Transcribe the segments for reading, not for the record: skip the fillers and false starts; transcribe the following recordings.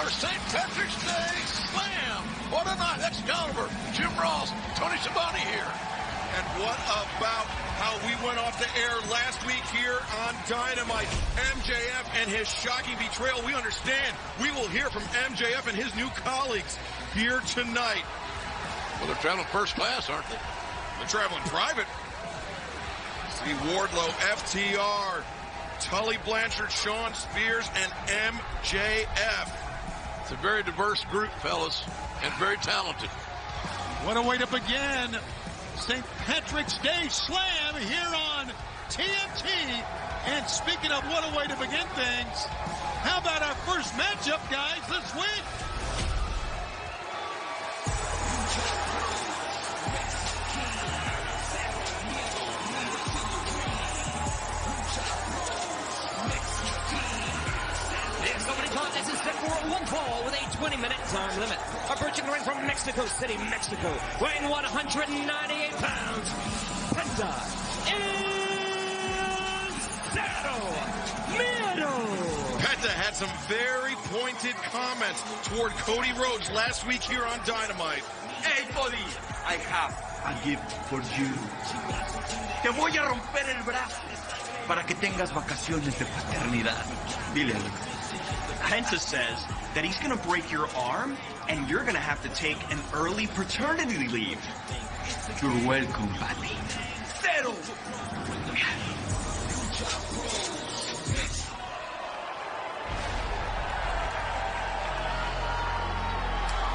our St. Patrick's Day Slam. What a night. Excalibur, Jim Ross, Tony Schiavone here. And what about how we went off the air last week here on Dynamite? MJF and his shocking betrayal. We understand. We will hear from MJF and his new colleagues here tonight. Well, they're traveling first class, aren't they? They're traveling private. See Wardlow, FTR, Tully Blanchard, Shawn Spears, and MJF. It's a very diverse group, fellas, and very talented. What a way to begin St. Patrick's Day Slam here on TNT. And speaking of what a way to begin things, how about our first matchup, guys, this week? This is set for one fall with a 20-minute time limit. Approaching the ring from Mexico City, Mexico, weighing 198 pounds. Penta Miedo. Penta had some very pointed comments toward Cody Rhodes last week here on Dynamite. Hey, Cody, I have a gift for you. Te voy a romper el brazo para que tengas vacaciones de paternidad. Dile, Alex. Penta says that he's going to break your arm and you're going to have to take an early paternity leave. You're welcome, buddy. Cero.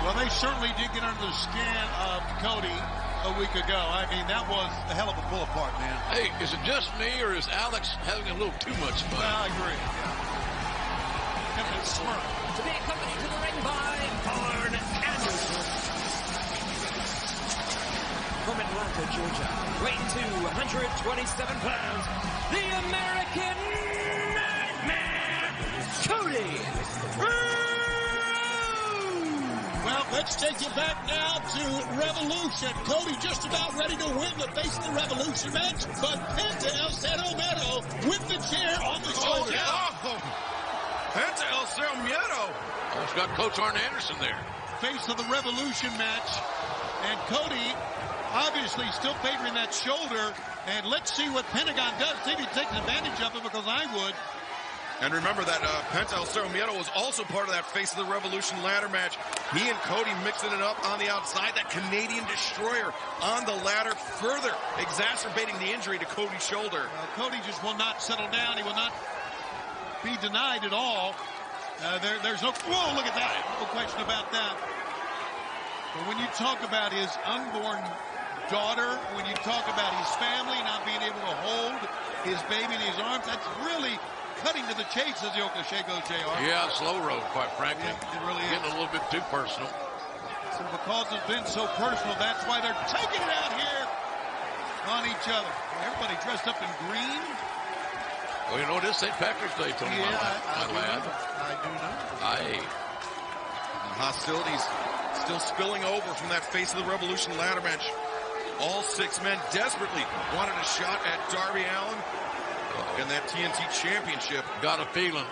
Well, they certainly did get under the skin of Cody a week ago. I mean, that was a hell of a pull apart, man. Hey, is it just me, or is Alex having a little too much fun? Well, I agree. Smirk. To be accompanied to the ring by Arn Anderson. From Atlanta, Georgia, weighing 227 pounds, the American Nightmare, Cody Rhodes. Well, let's take you back now to Revolution. Cody just about ready to win the Face of the Revolution match, but Penta El Zero Miedo with the chair on the shoulder. Penta El Zero Miedo. Almost got Coach Arn Anderson there. Face of the Revolution match. And Cody obviously still favoring that shoulder. And let's see what Pentagon does. See if he takes advantage of it, because I would. And remember that Penta El Zero Miedo was also part of that Face of the Revolution ladder match. He and Cody mixing it up on the outside. That Canadian Destroyer on the ladder, further exacerbating the injury to Cody's shoulder. Cody just will not settle down. He will not be denied at all. There's no, whoa, look at that. No question about that. But when you talk about his unborn daughter, when you talk about his family not being able to hold his baby in his arms, that's really cutting to the chase, as the old cliche goes, JR. Yeah, slow road, quite frankly. Yeah, it really is. Getting a little bit too personal. So because it's been so personal, that's why they're taking it out here on each other. Everybody dressed up in green. Well, you know, it is St. Patrick's Day, Tony, Yeah, my lad. I do know. Hostilities still spilling over from that Face of the Revolution ladder match. All six men desperately wanted a shot at Darby Allin and that TNT Championship. Got a feeling.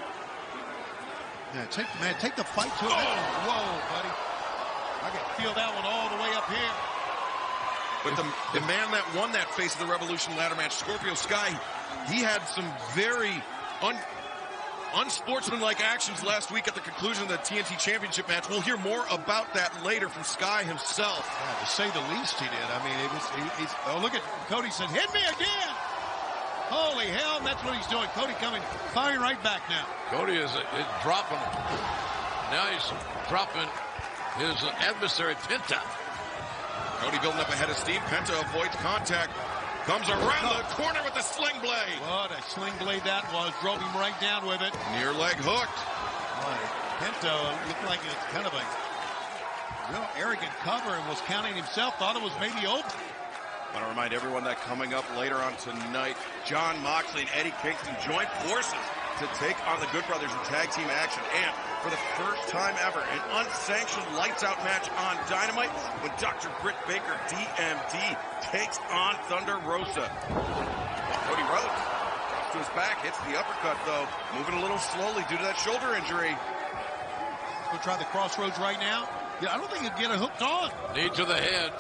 Yeah, take the fight to it. Whoa, buddy. I can feel that one all the way up here. But the man that won that Face of the Revolution ladder match, Scorpio Sky, he had some very unsportsmanlike actions last week at the conclusion of the TNT Championship match. We'll hear more about that later from Sky himself. Yeah, to say the least, he did. I mean, oh, look at Cody said, hit me again. Holy hell, that's what he's doing. Cody firing right back now. Cody is dropping. Now he's dropping his adversary, Penta. Cody building up ahead of steam. Penta avoids contact. Comes around the corner with the sling blade. What a sling blade that was. Drove him right down with it. Near leg hooked. Penta looked like it's kind of a real arrogant cover and was counting himself. Thought it was maybe open. I want to remind everyone that coming up later on tonight, Jon Moxley and Eddie Kingston join forces to take on the Good Brothers in tag team action. And for the first time ever, an unsanctioned lights-out match on Dynamite when Dr. Britt Baker, DMD, takes on Thunder Rosa. Cody Rhodes drops to his back, hits the uppercut, though. Moving a little slowly due to that shoulder injury. Go try the crossroads right now. Yeah, I don't think he'd get it hooked on. Knee to the head.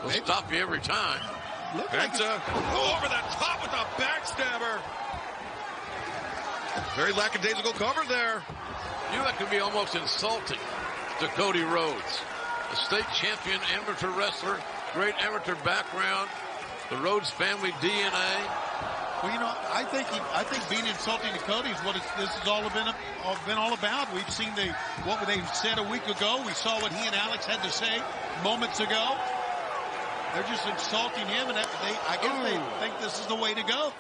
Will stop you every time. Penta over the top with a backstabber. Very lackadaisical cover there. You know, that could be almost insulting to Cody Rhodes. A state champion amateur wrestler, great amateur background, the Rhodes family DNA. Well, you know, I think being insulting to Cody is what this has all been all about. We've seen what they said a week ago. We saw what he and Alex had to say moments ago. They're just insulting him, and I guess they think this is the way to go.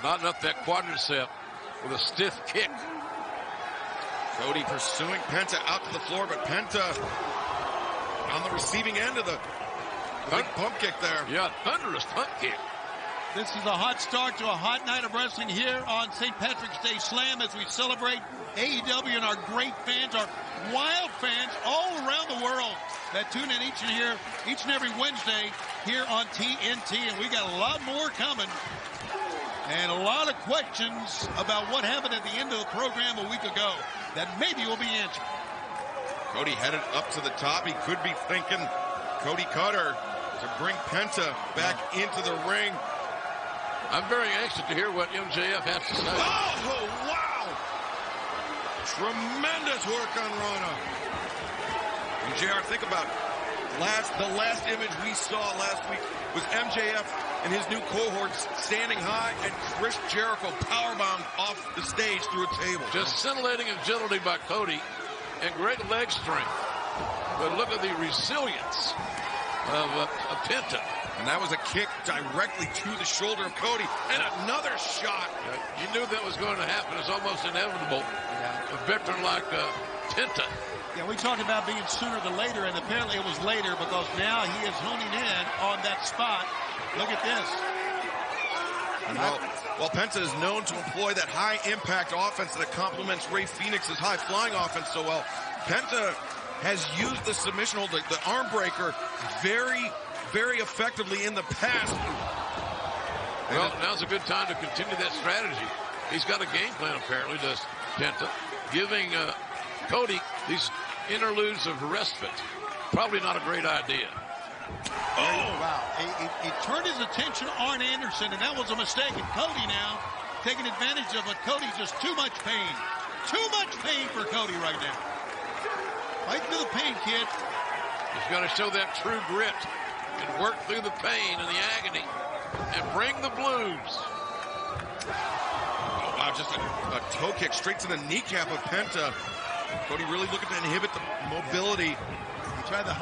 Not enough that quadricep with a stiff kick. Cody pursuing Penta out to the floor, but Penta on the receiving end of the big pump kick there. Yeah, thunderous pump kick. This is a hot start to a hot night of wrestling here on St. Patrick's Day Slam as we celebrate AEW and our great fans, our wild fans all around the world that tune in each and every Wednesday here on TNT. And we got a lot more coming and a lot of questions about what happened at the end of the program a week ago that maybe will be answered. Cody headed up to the top. He could be thinking Cody Cutter to bring Penta back into the ring. I'm very anxious to hear what MJF has to say. Oh, wow! Tremendous work on Rana. And JR, think about it. The last image we saw last week was MJF and his new cohorts standing high and Chris Jericho powerbombed off the stage through a table. Just scintillating agility by Cody and great leg strength. But look at the resilience of Penta. And that was a kick directly to the shoulder of Cody. And another shot. You knew that was going to happen. It's almost inevitable. A veteran like Penta. Yeah, we talked about being sooner than later, and apparently it was later because now he is honing in on that spot. Look at this. Well, Penta is known to employ that high-impact offense that complements Rey Fenix's high-flying offense so well. Penta has used the submission hold, the arm breaker, very, very effectively in the past. Well, now's a good time to continue that strategy. He's got a game plan, apparently, does Penta, giving Cody these interludes of respite. Probably not a great idea. Oh, wow. He turned his attention on Arn Anderson, and that was a mistake. And Cody now taking advantage of it. Cody just too much pain. Too much pain for Cody right now. Fight through the pain, kid. He's got to show that true grit and work through the pain and the agony and bring the blues. Oh, wow, just a toe kick straight to the kneecap of Penta. Cody really looking to inhibit the mobility. He tried the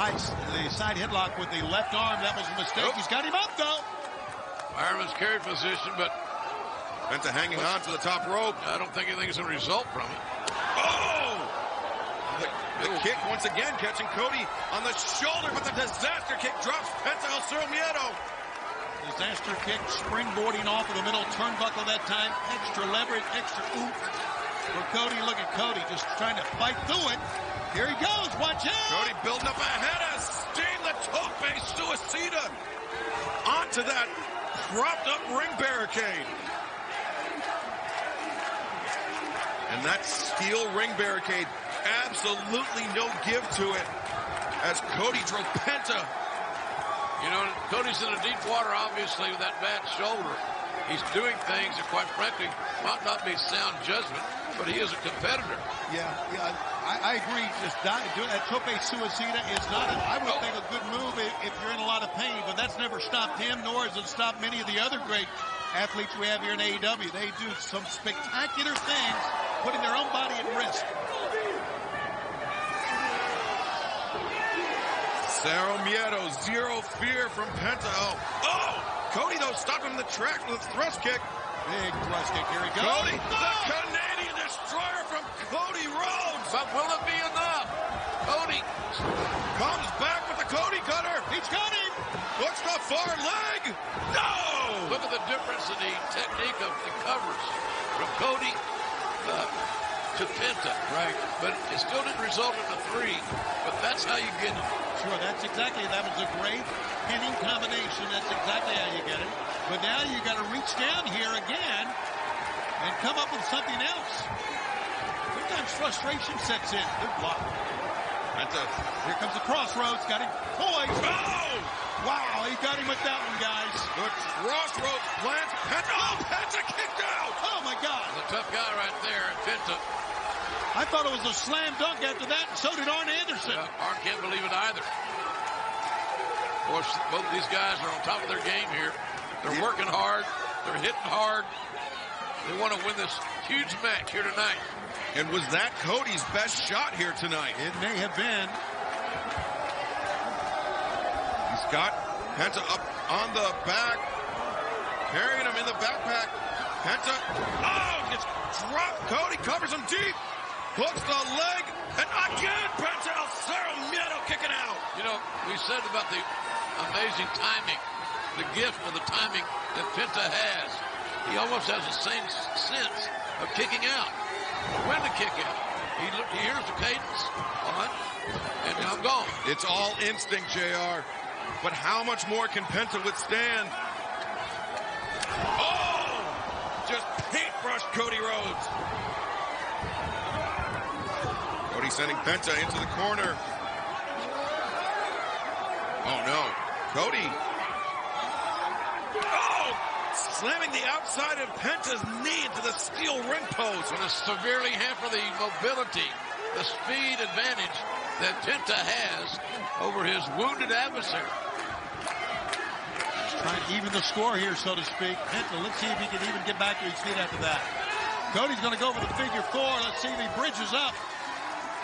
side headlock with the left arm. That was a mistake. Nope. He's got him up, though. Fireman's carry position, but Penta hanging on to the top rope. I don't think anything's going to result from it. Oh! The kick once again catching Cody on the shoulder, but the disaster kick drops Penta El Cero Miedo. Disaster kick, springboarding off of the middle turnbuckle that time. Extra leverage, extra oomph for Cody. Look at Cody just trying to fight through it. Here he goes. Watch out. Cody building up ahead of Sting, the tope suicida. Onto that propped up ring barricade. And that steel ring barricade, absolutely no give to it as Cody drove Penta. You know, Cody's in a deep water, obviously, with that bad shoulder. He's doing things that, quite frankly, might not be sound judgment, but he is a competitor. Yeah, I agree. Just doing that tope suicida is not, I would think, a good move if you're in a lot of pain, but that's never stopped him, nor has it stopped many of the other great athletes we have here in AEW. They do some spectacular things, putting their own body at risk. Cero Miedo, zero fear from Penta. Oh! Cody, though, stopped him in the track with a thrust kick. Big thrust kick. Here he goes. Cody, the Canadian Destroyer from Cody Rhodes. But will it be enough? Cody comes back with the Cody Cutter. He's got him. Looks the far leg. No! Look at the difference in the technique of the covers from Cody to Penta. Right. But it still didn't result in a 3, but that's how you get it. Sure, that was a great pinning combination. That's exactly how you get it. But now you got to reach down here again and come up with something else. sometimes frustration sets in. Good block. Here comes the crossroads. Got him poised. Oh! Wow, he got him with that one, guys. The crossroads plants. Penta. Oh, Penta kicked out. Oh, my God. The tough guy right there, Penta. I thought it was a slam dunk after that, and so did Arn Anderson. Arn can't believe it either. Of course, both of these guys are on top of their game here. They're working hard. They're hitting hard. They want to win this huge match here tonight. And was that Cody's best shot here tonight? It may have been. He's got Penta up on the back, carrying him in the backpack. Penta, oh, gets dropped. Cody covers him deep, hooks the leg, and again, Penta El Zero Miedo kicking out. You know, we said about the amazing timing, the gift of the timing that Penta has. He almost has the same sense of kicking out, when to kick out. He hears the cadence on, and now I'm gone. It's all instinct, JR. But how much more can Penta withstand? Oh! Just paintbrush Cody Rhodes. Cody sending Penta into the corner. Oh, no. Cody. Oh! Slamming the outside of Penta's knee into the steel ring post. Going to severely hamper the mobility, the speed advantage that Penta has over his wounded adversary. Trying to even the score here, so to speak. Penta, let's see if he can even get back to his feet after that. Cody's going to go for the figure four. Let's see if he bridges up.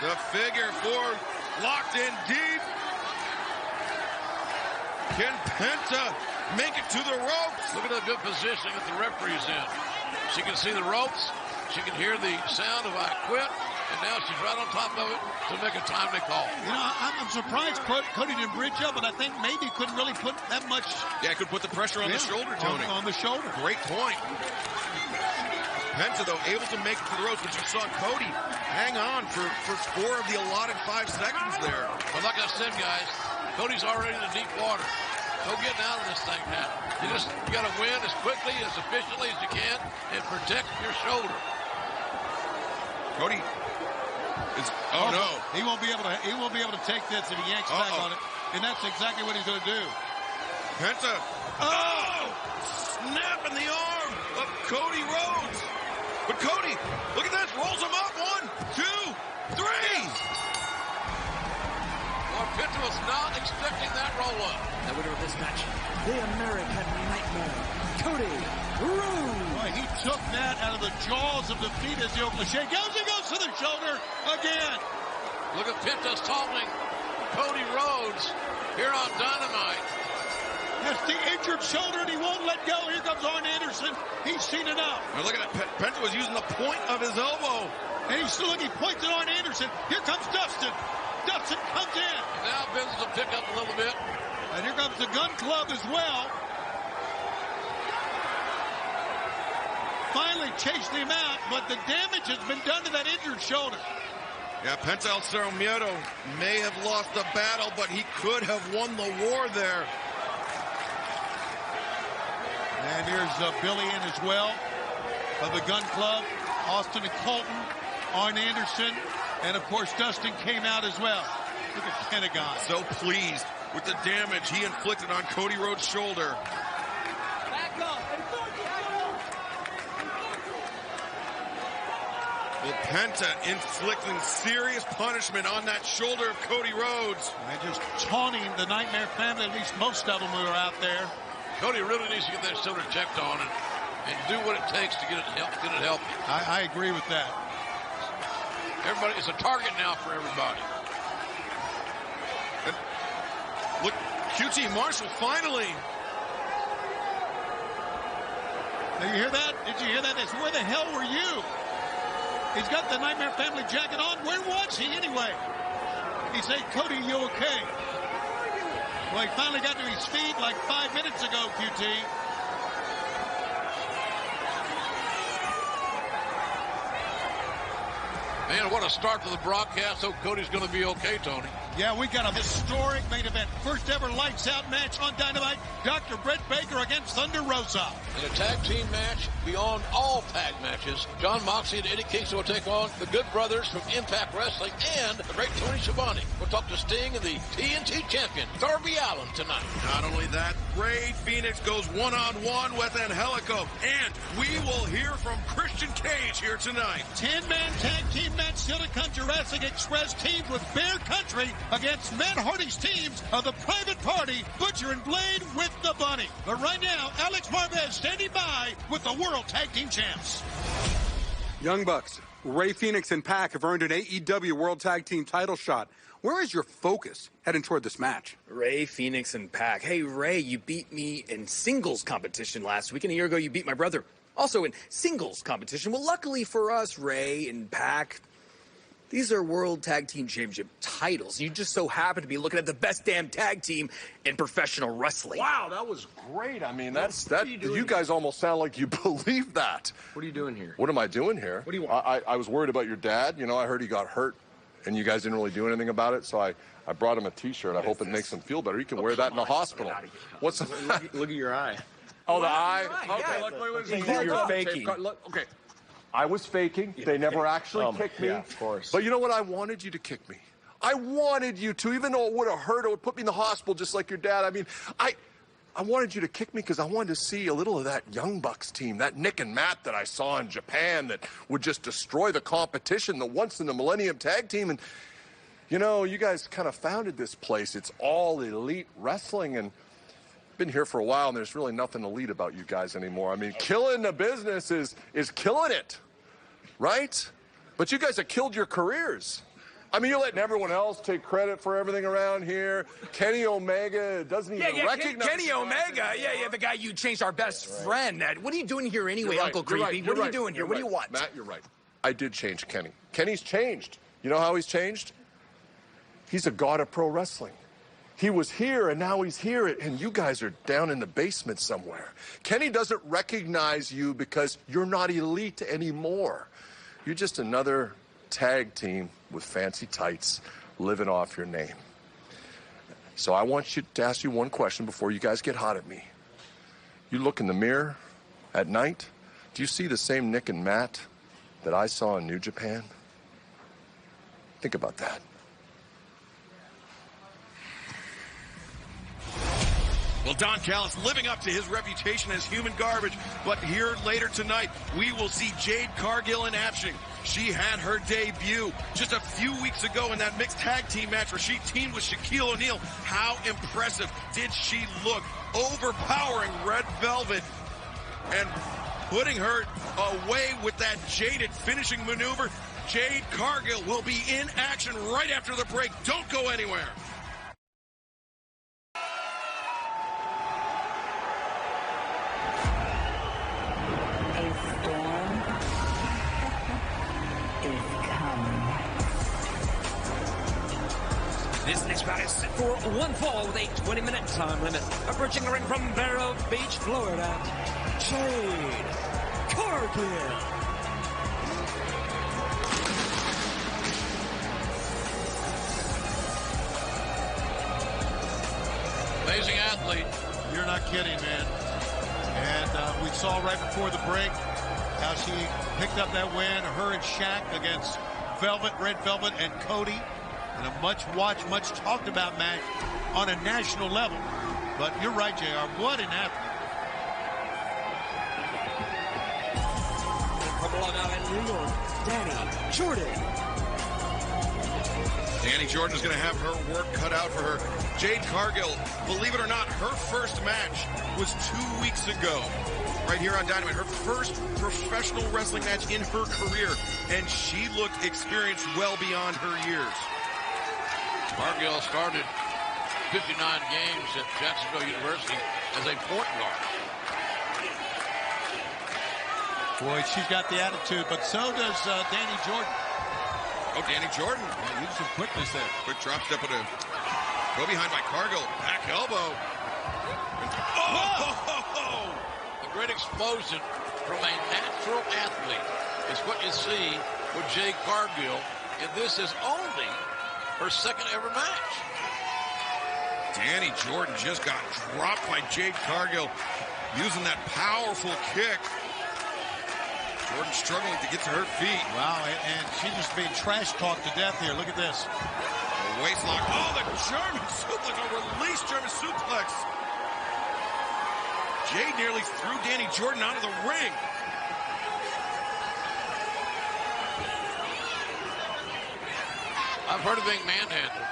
The figure four locked in deep. Can Penta make it to the ropes? Look at the good positioning that the referee's in. She can see the ropes. She can hear the sound of I quit. And now she's right on top of it to make a timely call. You know, I'm surprised Cody didn't bridge up, but I think maybe couldn't really put that much. Yeah, it could put the pressure on the shoulder, Tony. On the shoulder. Great point. Penta, though, able to make it to the ropes, but you saw Cody hang on for 4 of the allotted 5 seconds there. But like I said, guys, Cody's already in the deep water. No getting out of this thing now. You got to win as quickly, as efficiently as you can, and protect your shoulder. Cody is, oh no. He won't be able to take this if he yanks back on it. And that's exactly what he's going to do. Penta. Oh! Snap in the arm of Cody Rhodes. But Cody, look at this, rolls him up. 1, 2, 3. Well, Penta was not expecting that roll up. The winner of this match, the American Nightmare, Cody Rhodes. Boy, he took that out of the jaws of defeat as the Oklahoma goes. He goes to the shoulder again. Look at Penta taunting Cody Rhodes here on Dynamite. That's the injured shoulder, and he won't let go. Here comes Arn Anderson. He's seen enough. Now look at that. Penta was using the point of his elbow. And he's still looking. He points at Arn Anderson. Here comes Dustin. Dustin comes in. Now business will pick up a little bit. And here comes the Gun Club as well. Finally chased him out, but the damage has been done to that injured shoulder. Yeah, Penta El Zero Miedo may have lost the battle, but he could have won the war there. And here's Billy in as well of the Gun Club. Austin and Colton, Arn Anderson, and of course Dustin came out as well. Look at Pentagon. So pleased with the damage he inflicted on Cody Rhodes' shoulder. Well, Penta inflicting serious punishment on that shoulder of Cody Rhodes. And just taunting the Nightmare family, at least most of them who are out there. Cody really needs to get that shoulder checked on and do what it takes to get it healthy. I agree with that. Everybody, it's a target now for everybody. And look, QT Marshall finally. Did you hear that? Did you hear that? It's where the hell were you? He's got the Nightmare family jacket on. Where was he anyway? He said, Cody, you okay? Well, he finally got to his feet like 5 minutes ago, QT. Man, what a start to the broadcast. Hope Cody's going to be okay, Tony. Yeah, we got a historic main event. First ever lights out match on Dynamite. Dr. Britt Baker against Thunder Rosa. In a tag team match, beyond all tag matches, Jon Moxley and Eddie Kingston will take on the Good Brothers from Impact Wrestling and the great Tony Schiavone. We'll talk to Sting and the TNT champion, Darby Allin, tonight. Not only that, Rey Fénix goes one-on-one with Angelico. And we will hear from Christian Cage here tonight. 10-man tag team match still to come. Jurassic Express teamed with Bear Country against Matt Hardy's teams of the Private Party, Butcher and Blade with the Bunny. But right now, Alex Marvez standing by with the World Tag Team Champs. Young Bucks, Rey Fénix and Pac have earned an AEW World Tag Team title shot. Where is your focus heading toward this match? Rey Fénix and Pac. Hey, Rey, you beat me in singles competition last week, and a year ago you beat my brother. Also in singles competition. Well, luckily for us, Rey and Pac, these are World Tag Team Championship titles. You just so happen to be looking at the best damn tag team in professional wrestling. Wow, that was great. I mean, you guys almost sound like you believe that. What are you doing here? What am I doing here? What do you want? I was worried about your dad. You know, I heard he got hurt, and you guys didn't really do anything about it, so I brought him a T-shirt. I hope it makes him feel better. You can wear that in the hospital. What's look at your eye. Oh, the eye? Yeah, Okay, you're faking. Okay. I was faking. They never actually kicked me. Yeah, of course. But you know what? I wanted you to kick me. I wanted you to, even though it would have hurt. It would put me in the hospital just like your dad. I mean, I wanted you to kick me because I wanted to see a little of that Young Bucks team, that Nick and Matt that I saw in Japan that would just destroy the competition, the once in the Millennium Tag Team. And, you know, you guys kind of founded this place. It's all elite wrestling, and been here for a while, and there's really nothing elite about you guys anymore. I mean, killing the business is killing it, right? But you guys have killed your careers. I mean, you're letting everyone else take credit for everything around here. Kenny Omega doesn't even recognize Kenny Omega. Yeah, the guy you changed our best friend. What are you doing here anyway, Uncle Creepy? What are you doing here? What do you want? Matt, you're right. I did change Kenny. Kenny's changed. You know how he's changed? He's a god of pro wrestling. He was here, and now he's here, and you guys are down in the basement somewhere. Kenny doesn't recognize you because you're not elite anymore. You're just another tag team with fancy tights living off your name. So I want you to ask you one question before you guys get hot at me. You look in the mirror at night, do you see the same Nick and Matt that I saw in New Japan? Think about that. Well, Don Callis living up to his reputation as human garbage, but here later tonight, we will see Jade Cargill in action. She had her debut just a few weeks ago in that mixed tag team match where she teamed with Shaquille O'Neal. How impressive did she look? Overpowering Red Velvet and putting her away with that jaded finishing maneuver. Jade Cargill will be in action right after the break. Don't go anywhere. This next bout is set for one fall with a 20-minute time limit. Approaching the ring from Vero Beach, Florida, Jade Cargill. Amazing athlete. You're not kidding, man. And we saw right before the break how she picked up that win, her and Shaq against Red Velvet, and Cody. And a much-watched, much-talked-about match on a national level. But you're right, JR. What an athlete. From Long Island, New York, Danny Jordan. Danny Jordan is going to have her work cut out for her. Jade Cargill, believe it or not, her first match was 2 weeks ago. Right here on Dynamite, her first professional wrestling match in her career. And she looked experienced well beyond her years. Cargill started 59 games at Jacksonville University as a point guard. Boy, she's got the attitude, but so does Danny Jordan. Oh, Danny Jordan. Yeah, used some quickness there. Quick drop step with a go behind by Cargill. Back elbow. A great explosion from a natural athlete is what you see with Jade Cargill, and this is only her second ever match. Danny Jordan just got dropped by Jade Cargill using that powerful kick. Jordan struggling to get to her feet. Wow, and she's just being trash talked to death here. Look at this. A waist lock. Oh, the German suplex, a release German suplex. Jade nearly threw Danny Jordan out of the ring. I've heard of being manhandled.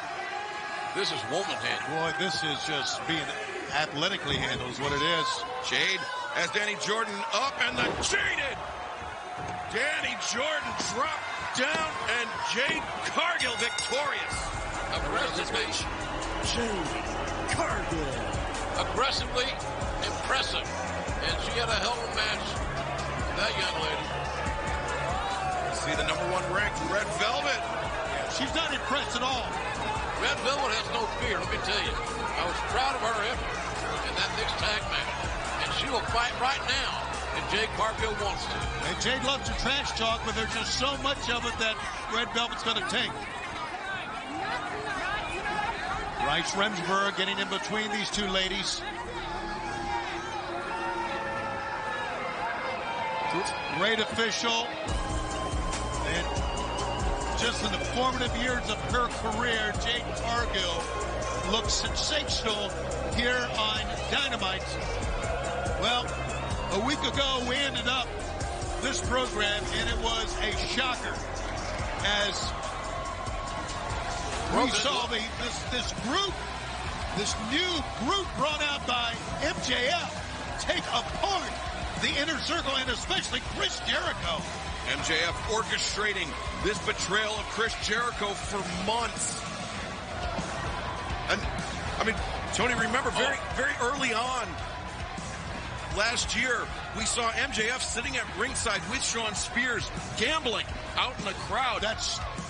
This is woman handled. Boy, this is just being athletically handled is what it is. Jade has Danny Jordan up, and the Jaded. Danny Jordan dropped down, and Jade Cargill victorious. Aggressively. Jade Cargill. Aggressively impressive. And she had a hell of a match with that young lady. See the #1 ranked Red Velvet. Yeah, she's not impressed at all. Red Velvet has no fear, let me tell you. I was proud of her effort in that next tag match. And she will fight right now if Jade Cargill wants to. And Jade loves to trash talk, but there's just so much of it that Red Velvet's going to take. Bryce Remsburg getting in between these two ladies. Great official. And just in the formative years of her career, Jade Cargill looks sensational here on Dynamite. Well, a week ago we ended up this program and it was a shocker as we saw this new group brought out by MJF take apart the Inner Circle and especially Chris Jericho. MJF orchestrating this betrayal of Chris Jericho for months. And, I mean, Tony, remember very early on last year, we saw MJF sitting at ringside with Shawn Spears, gambling out in the crowd.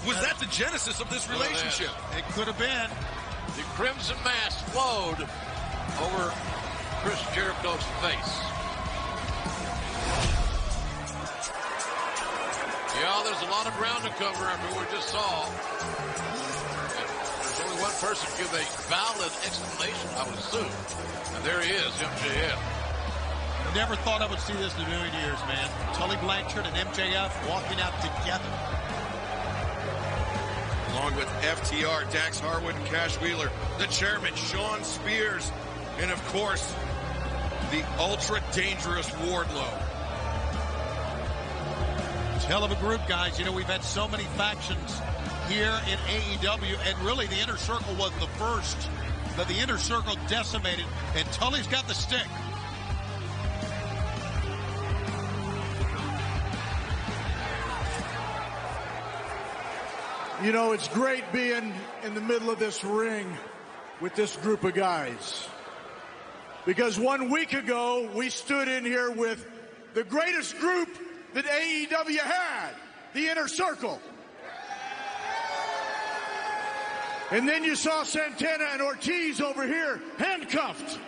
Was that the genesis of this relationship? It could have been. The crimson mask flowed over Chris Jericho's face. Yeah, there's a lot of ground to cover after what we just saw. And there's only one person to give a valid explanation, I would assume. And there he is, MJF. Never thought I would see this in a million years, man. Tully Blanchard and MJF walking out together. Along with FTR, Dax Harwood, and Cash Wheeler, the chairman, Shawn Spears, and of course, the ultra-dangerous Wardlow. Hell of a group, guys. You know, we've had so many factions here in AEW, and really the Inner Circle was the first that the Inner Circle decimated, and Tully's got the stick. You know, it's great being in the middle of this ring with this group of guys. Because 1 week ago, we stood in here with the greatest group that AEW had, the Inner Circle. And then you saw Santana and Ortiz over here, handcuffed.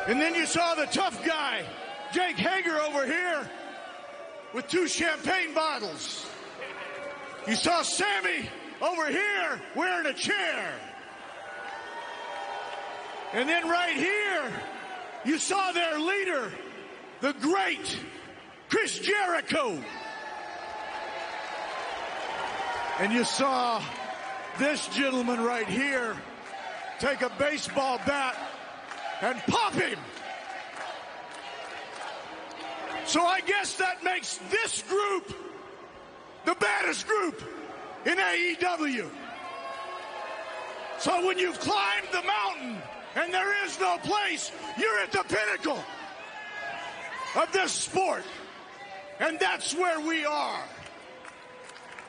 And then you saw the tough guy, Jake Hager, over here with 2 champagne bottles. You saw Sammy over here wearing a chair. And then right here, you saw their leader, the great Chris Jericho. And you saw this gentleman right here take a baseball bat and pop him. So I guess that makes this group the baddest group in AEW. So when you've climbed the mountain and there is no place, you're at the pinnacle of this sport. And that's where we are.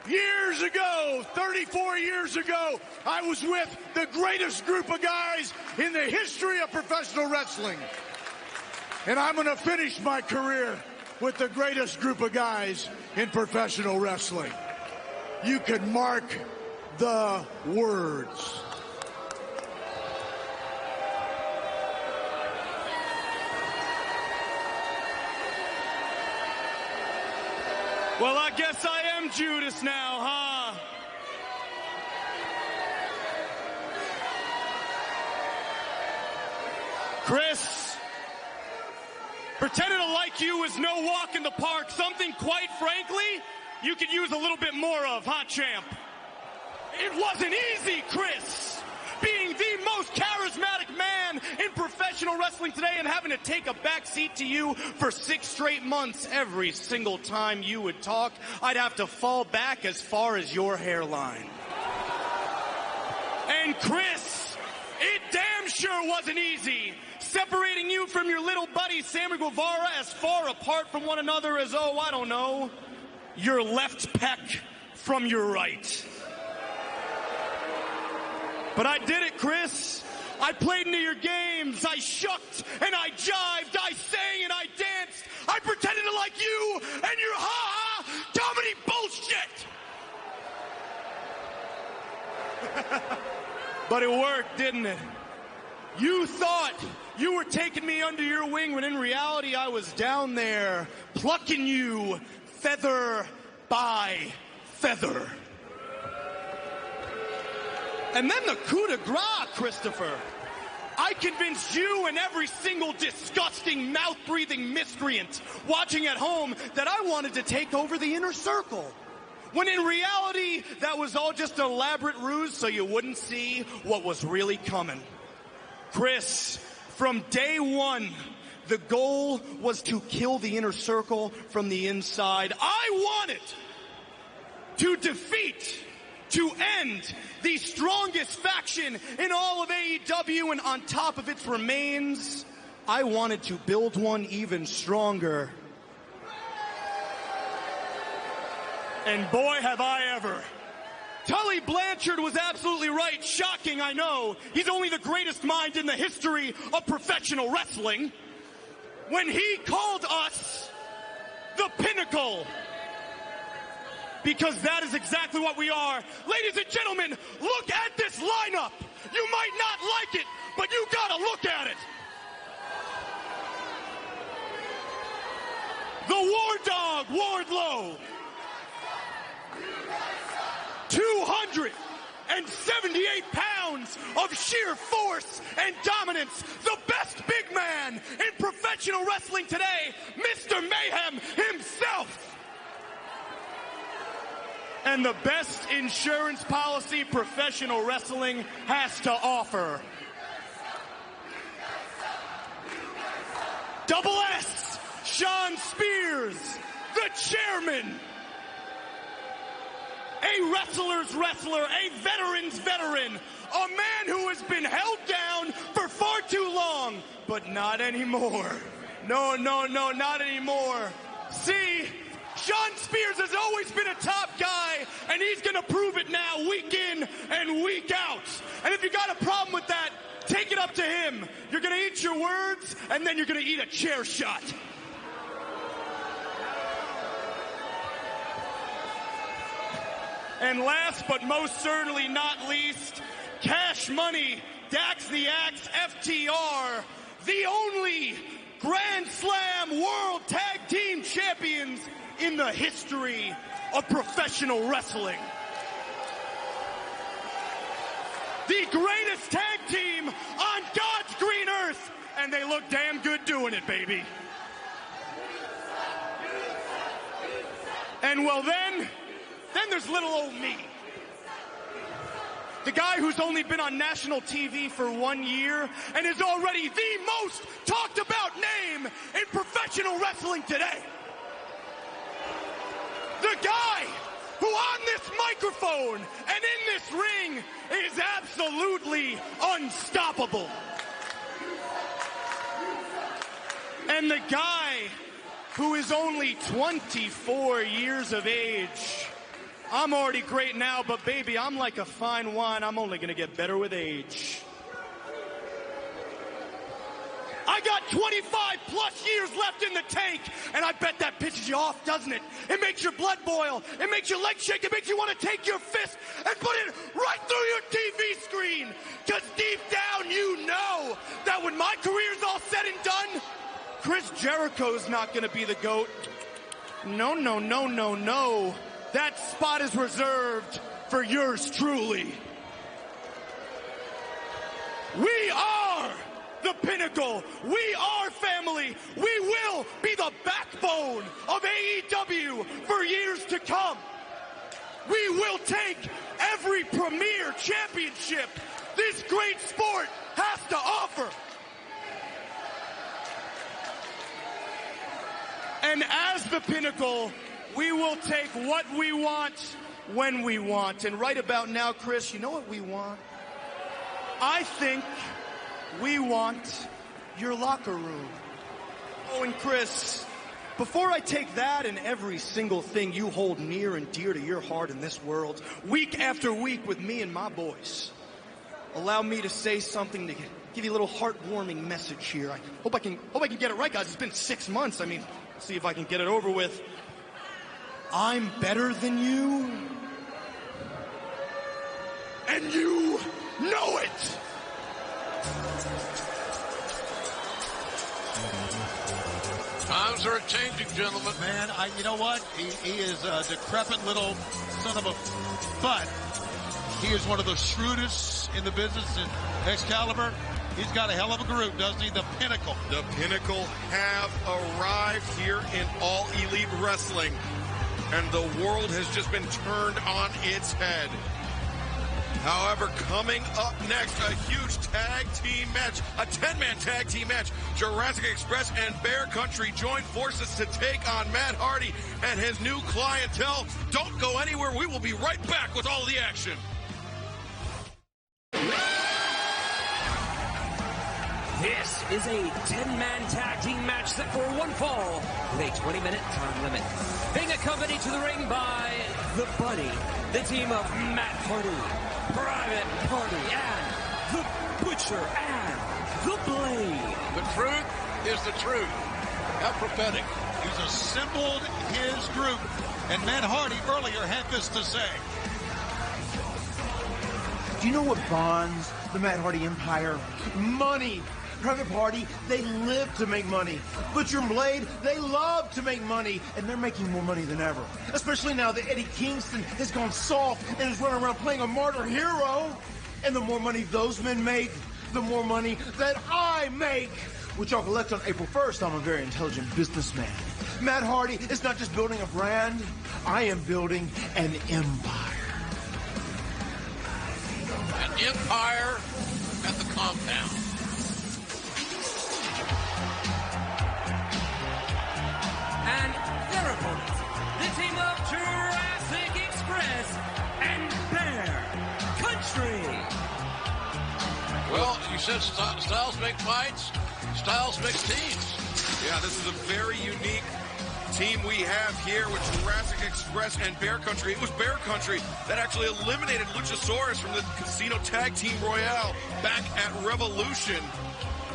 Years ago, 34 years ago, I was with the greatest group of guys in the history of professional wrestling. And I'm going to finish my career with the greatest group of guys in professional wrestling. You can mark the words. Well, I guess I am Judas now, huh? Chris, pretending to like you is no walk in the park. Something, quite frankly, you could use a little bit more of, huh, champ? It wasn't easy, Chris. Being the most charismatic man in professional wrestling today and having to take a back seat to you for 6 straight months. Every single time you would talk, I'd have to fall back as far as your hairline. And Chris, it damn sure wasn't easy. Separating you from your little buddy Sammy Guevara as far apart from one another as, oh, I don't know, your left pec from your right. But I did it, Chris. I played into your games. I shucked and I jived. I sang and I danced. I pretended to like you and your ha-ha comedy bullshit. But it worked, didn't it? You thought you were taking me under your wing when in reality I was down there plucking you feather by feather. And then the coup de grace, Christopher. I convinced you and every single disgusting, mouth-breathing miscreant watching at home that I wanted to take over the inner circle. When in reality, that was all just an elaborate ruse so you wouldn't see what was really coming. Chris, from day one, the goal was to kill the inner circle from the inside. I wanted to defeat, to end the strongest faction in all of AEW, and on top of its remains, I wanted to build one even stronger. And boy, have I ever. Tully Blanchard was absolutely right. Shocking, I know. He's only the greatest mind in the history of professional wrestling. When he called us the Pinnacle. Because that is exactly what we are. Ladies and gentlemen, look at this lineup. You might not like it, but you gotta look at it. The War Dog, Wardlow. 278 pounds of sheer force and dominance. The best big man in professional wrestling today, Mr. Mayhem himself. And the best insurance policy professional wrestling has to offer. Double S, Shawn Spears, the chairman. A wrestler's wrestler, a veteran's veteran, a man who has been held down for far too long, but not anymore. No, not anymore. See, Shawn Spears has always been a top guy, and he's going to prove it now week in and week out. And if you got a problem with that, take it up to him. You're going to eat your words, and then you're going to eat a chair shot. And last but most certainly not least, Cash Money, Dax the Axe, FTR, the only Grand Slam World Tag Team Champions in the history of professional wrestling. The greatest tag team on God's green earth, and they look damn good doing it, baby. And well then there's little old me. The guy who's only been on national TV for 1 year and is already the most talked about name in professional wrestling today. The guy who on this microphone and in this ring is absolutely unstoppable. And the guy who is only 24 years of age. I'm already great now, but baby, I'm like a fine wine. I'm only gonna get better with age. I got 25 plus years left in the tank, and I bet that pisses you off, doesn't it? It makes your blood boil. It makes your legs shake. It makes you want to take your fist and put it right through your TV screen. Because deep down, you know that when my career's all said and done, Chris Jericho's not going to be the GOAT. No, no, no, no, no. That spot is reserved for yours truly. We are the Pinnacle. We are family. We will be the backbone of AEW for years to come. We will take every premier championship this great sport has to offer. And as the Pinnacle, we will take what we want when we want. And right about now, Chris, you know what we want? I think we want your locker room. Oh, and Chris, before I take that and every single thing you hold near and dear to your heart in this world, week after week with me and my boys, allow me to say something to give you a little heartwarming message here. I hope I can get it right, guys. It's been 6 months. I mean, see if I can get it over with. I'm better than you, and you know it. Times are changing, gentlemen. Man, you know what? He is a decrepit little son of a butt. He is one of the shrewdest in the business in Excalibur. He's got a hell of a group, doesn't he? The Pinnacle. The Pinnacle have arrived here in All Elite Wrestling, and the world has just been turned on its head. However, coming up next, a huge tag team match, a 10-man tag team match. Jurassic Express and Bear Country join forces to take on Matt Hardy and his new clientele. Don't go anywhere. We will be right back with all the action. This is a 10-man tag team match set for one fall with a 20-minute time limit. Being accompanied to the ring by The Buddy, the team of Matt Hardy, Private Party, and The Butcher, and The Blade. The truth is the truth. How prophetic. He's assembled his group, and Matt Hardy earlier had this to say. Do you know what bonds the Matt Hardy Empire? Money. Private Party, they live to make money. Butcher and Blade, they love to make money, and they're making more money than ever. Especially now that Eddie Kingston has gone soft and is running around playing a martyr hero. And the more money those men make, the more money that I make. Which I'll collect on April 1st. I'm a very intelligent businessman. Matt Hardy is not just building a brand, I am building an empire. An empire at the compound. And their opponents, the team of Jurassic Express and Bear Country. Well, you said styles make fights, styles make teams. Yeah, this is a very unique team we have here with Jurassic Express and Bear Country. It was Bear Country that actually eliminated Luchasaurus from the Casino Tag Team Royale back at Revolution.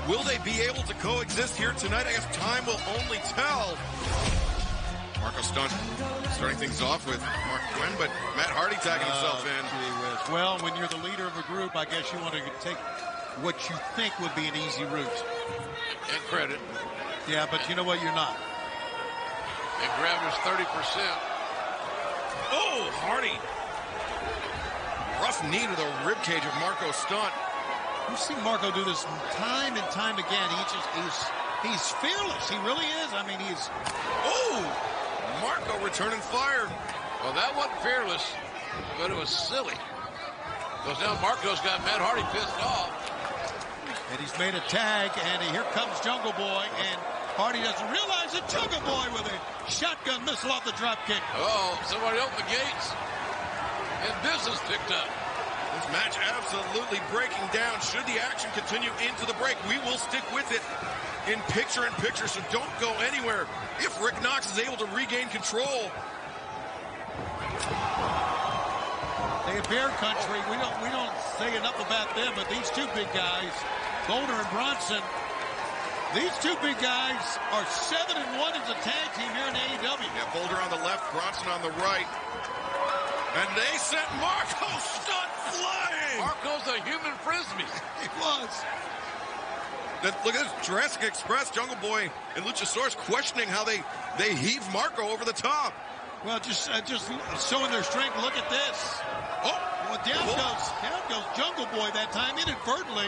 Will they be able to coexist here tonight? I guess time will only tell. Marco Stunt starting things off with Mark Quinn, but Matt Hardy tagging himself in. Well, when you're the leader of a group, I guess you want to take what you think would be an easy route. And credit. Yeah, but you know what? You're not. And grab his 30%. Oh, Hardy. Rough knee to the ribcage of Marco Stunt. You've seen Marco do this time and time again. He's fearless. He really is. I mean, he's... Oh! Marco returning fire. Well, that wasn't fearless, but it was silly. Because now Marco's got Matt Hardy pissed off. And he's made a tag, and here comes Jungle Boy, and Hardy doesn't realize it. Jungle Boy with a shotgun missile off the drop kick. Oh, somebody opened the gates, and business picked up. This match absolutely breaking down. Should the action continue into the break, we will stick with it in picture-in-picture, so don't go anywhere. If Rick Knox is able to regain control. They have Bear Country. We don't say enough about them, but these two big guys, Boulder and Bronson, these two big guys are 7-1 as a tag team here in AEW. Yeah, Boulder on the left, Bronson on the right. And they sent Marco Stunt flying. Marco's a human frisbee. He was. Look at this, Jurassic Express, Jungle Boy, and Luchasaurus questioning how they heave Marco over the top. Well, just showing their strength. Look at this. Well, down goes Jungle Boy that time inadvertently.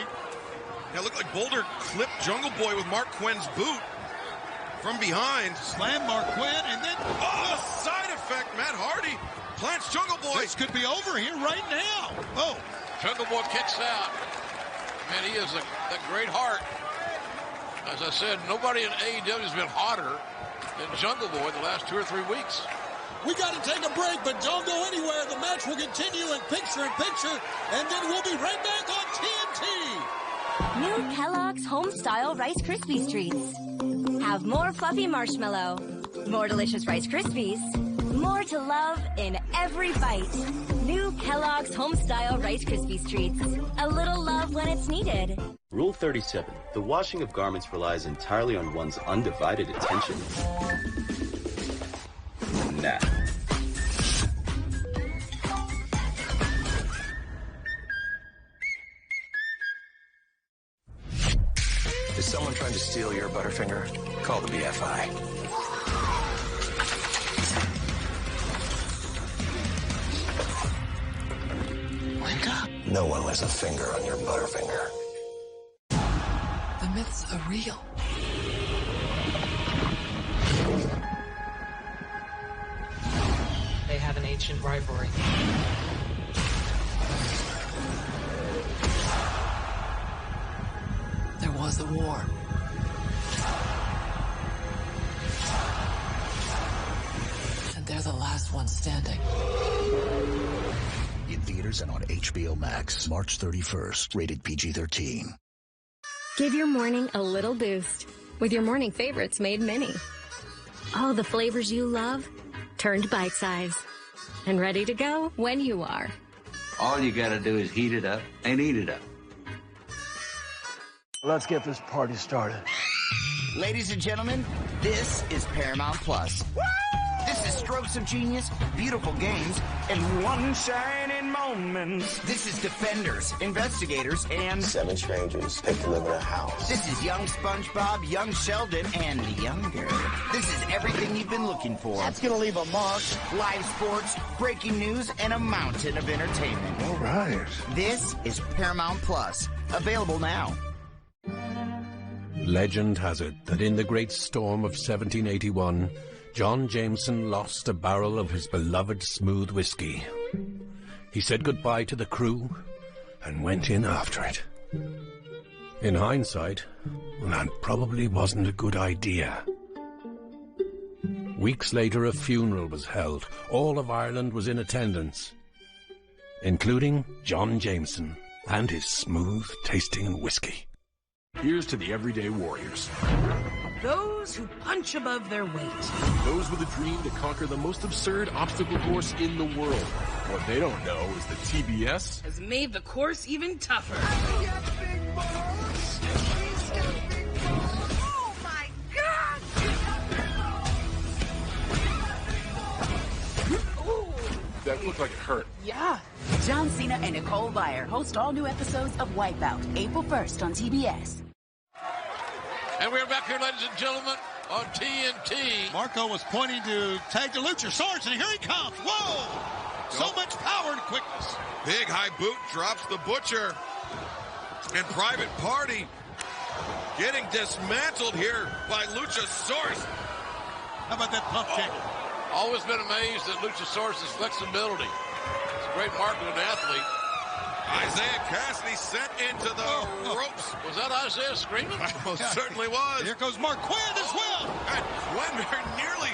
Yeah, looked like Boulder clipped Jungle Boy with Mark Quinn's boot from behind. Slam Mark Quinn, and then side effect. Matt Hardy plants Jungle Boy. This could be over here right now. Jungle Boy kicks out. Man, he has a great heart. As I said, nobody in AEW has been hotter than Jungle Boy the last 2 or 3 weeks. We got to take a break, but don't go anywhere. The match will continue in picture-in-picture, and then we'll be right back on TNT. New Kellogg's Homestyle Rice Krispies Treats. Have more fluffy marshmallow, more delicious Rice Krispies, more to love in every bite. New Kellogg's Homestyle Rice Krispies Treats. A little love when it's needed. Rule 37. The washing of garments relies entirely on one's undivided attention. Nah. Is someone trying to steal your Butterfinger? Call the BFI. Wake up. No one lays a finger on your Butterfinger. The myths are real. They have an ancient rivalry. There was a war. And they're the last ones standing. In theaters and on HBO Max, March 31st, rated PG-13. Give your morning a little boost with your morning favorites made mini. All the flavors you love turned bite size and ready to go when you are. All you gotta do is heat it up and eat it up. Let's get this party started. Ladies and gentlemen, this is Paramount Plus. This is strokes of genius, beautiful games, and one shining moment. This is Defenders, Investigators, and 7 strangers that live in a house. This is Young SpongeBob, Young Sheldon, and Younger. This is everything you've been looking for. That's gonna leave a mark. Live sports, breaking news, and a mountain of entertainment. All right. This is Paramount Plus. Available now. Legend has it that in the great storm of 1781, John Jameson lost a barrel of his beloved smooth whiskey. He said goodbye to the crew and went in after it. In hindsight, that probably wasn't a good idea. Weeks later, a funeral was held. All of Ireland was in attendance, including John Jameson and his smooth-tasting whiskey. Here's to the everyday warriors. Those who punch above their weight. Those with a dream to conquer the most absurd obstacle course in the world. What they don't know is that TBS has made the course even tougher. Oh my God! That looked like it hurt. Yeah. John Cena and Nicole Byer host all new episodes of Wipeout, April 1st on TBS. And we're back here, ladies and gentlemen, on TNT. Marco was pointing to tag to Luchasaurus, and here he comes. Whoa! So much power and quickness. Big high boot drops the Butcher. And Private Party getting dismantled here by Luchasaurus. How about that pump kick? Always been amazed at Luchasaurus' flexibility. He's a great marketing athlete. Isaiah Cassidy sent into the ropes. Was that Isaiah screaming? Most certainly was. Here goes Mark Quinn as well. And Quinn nearly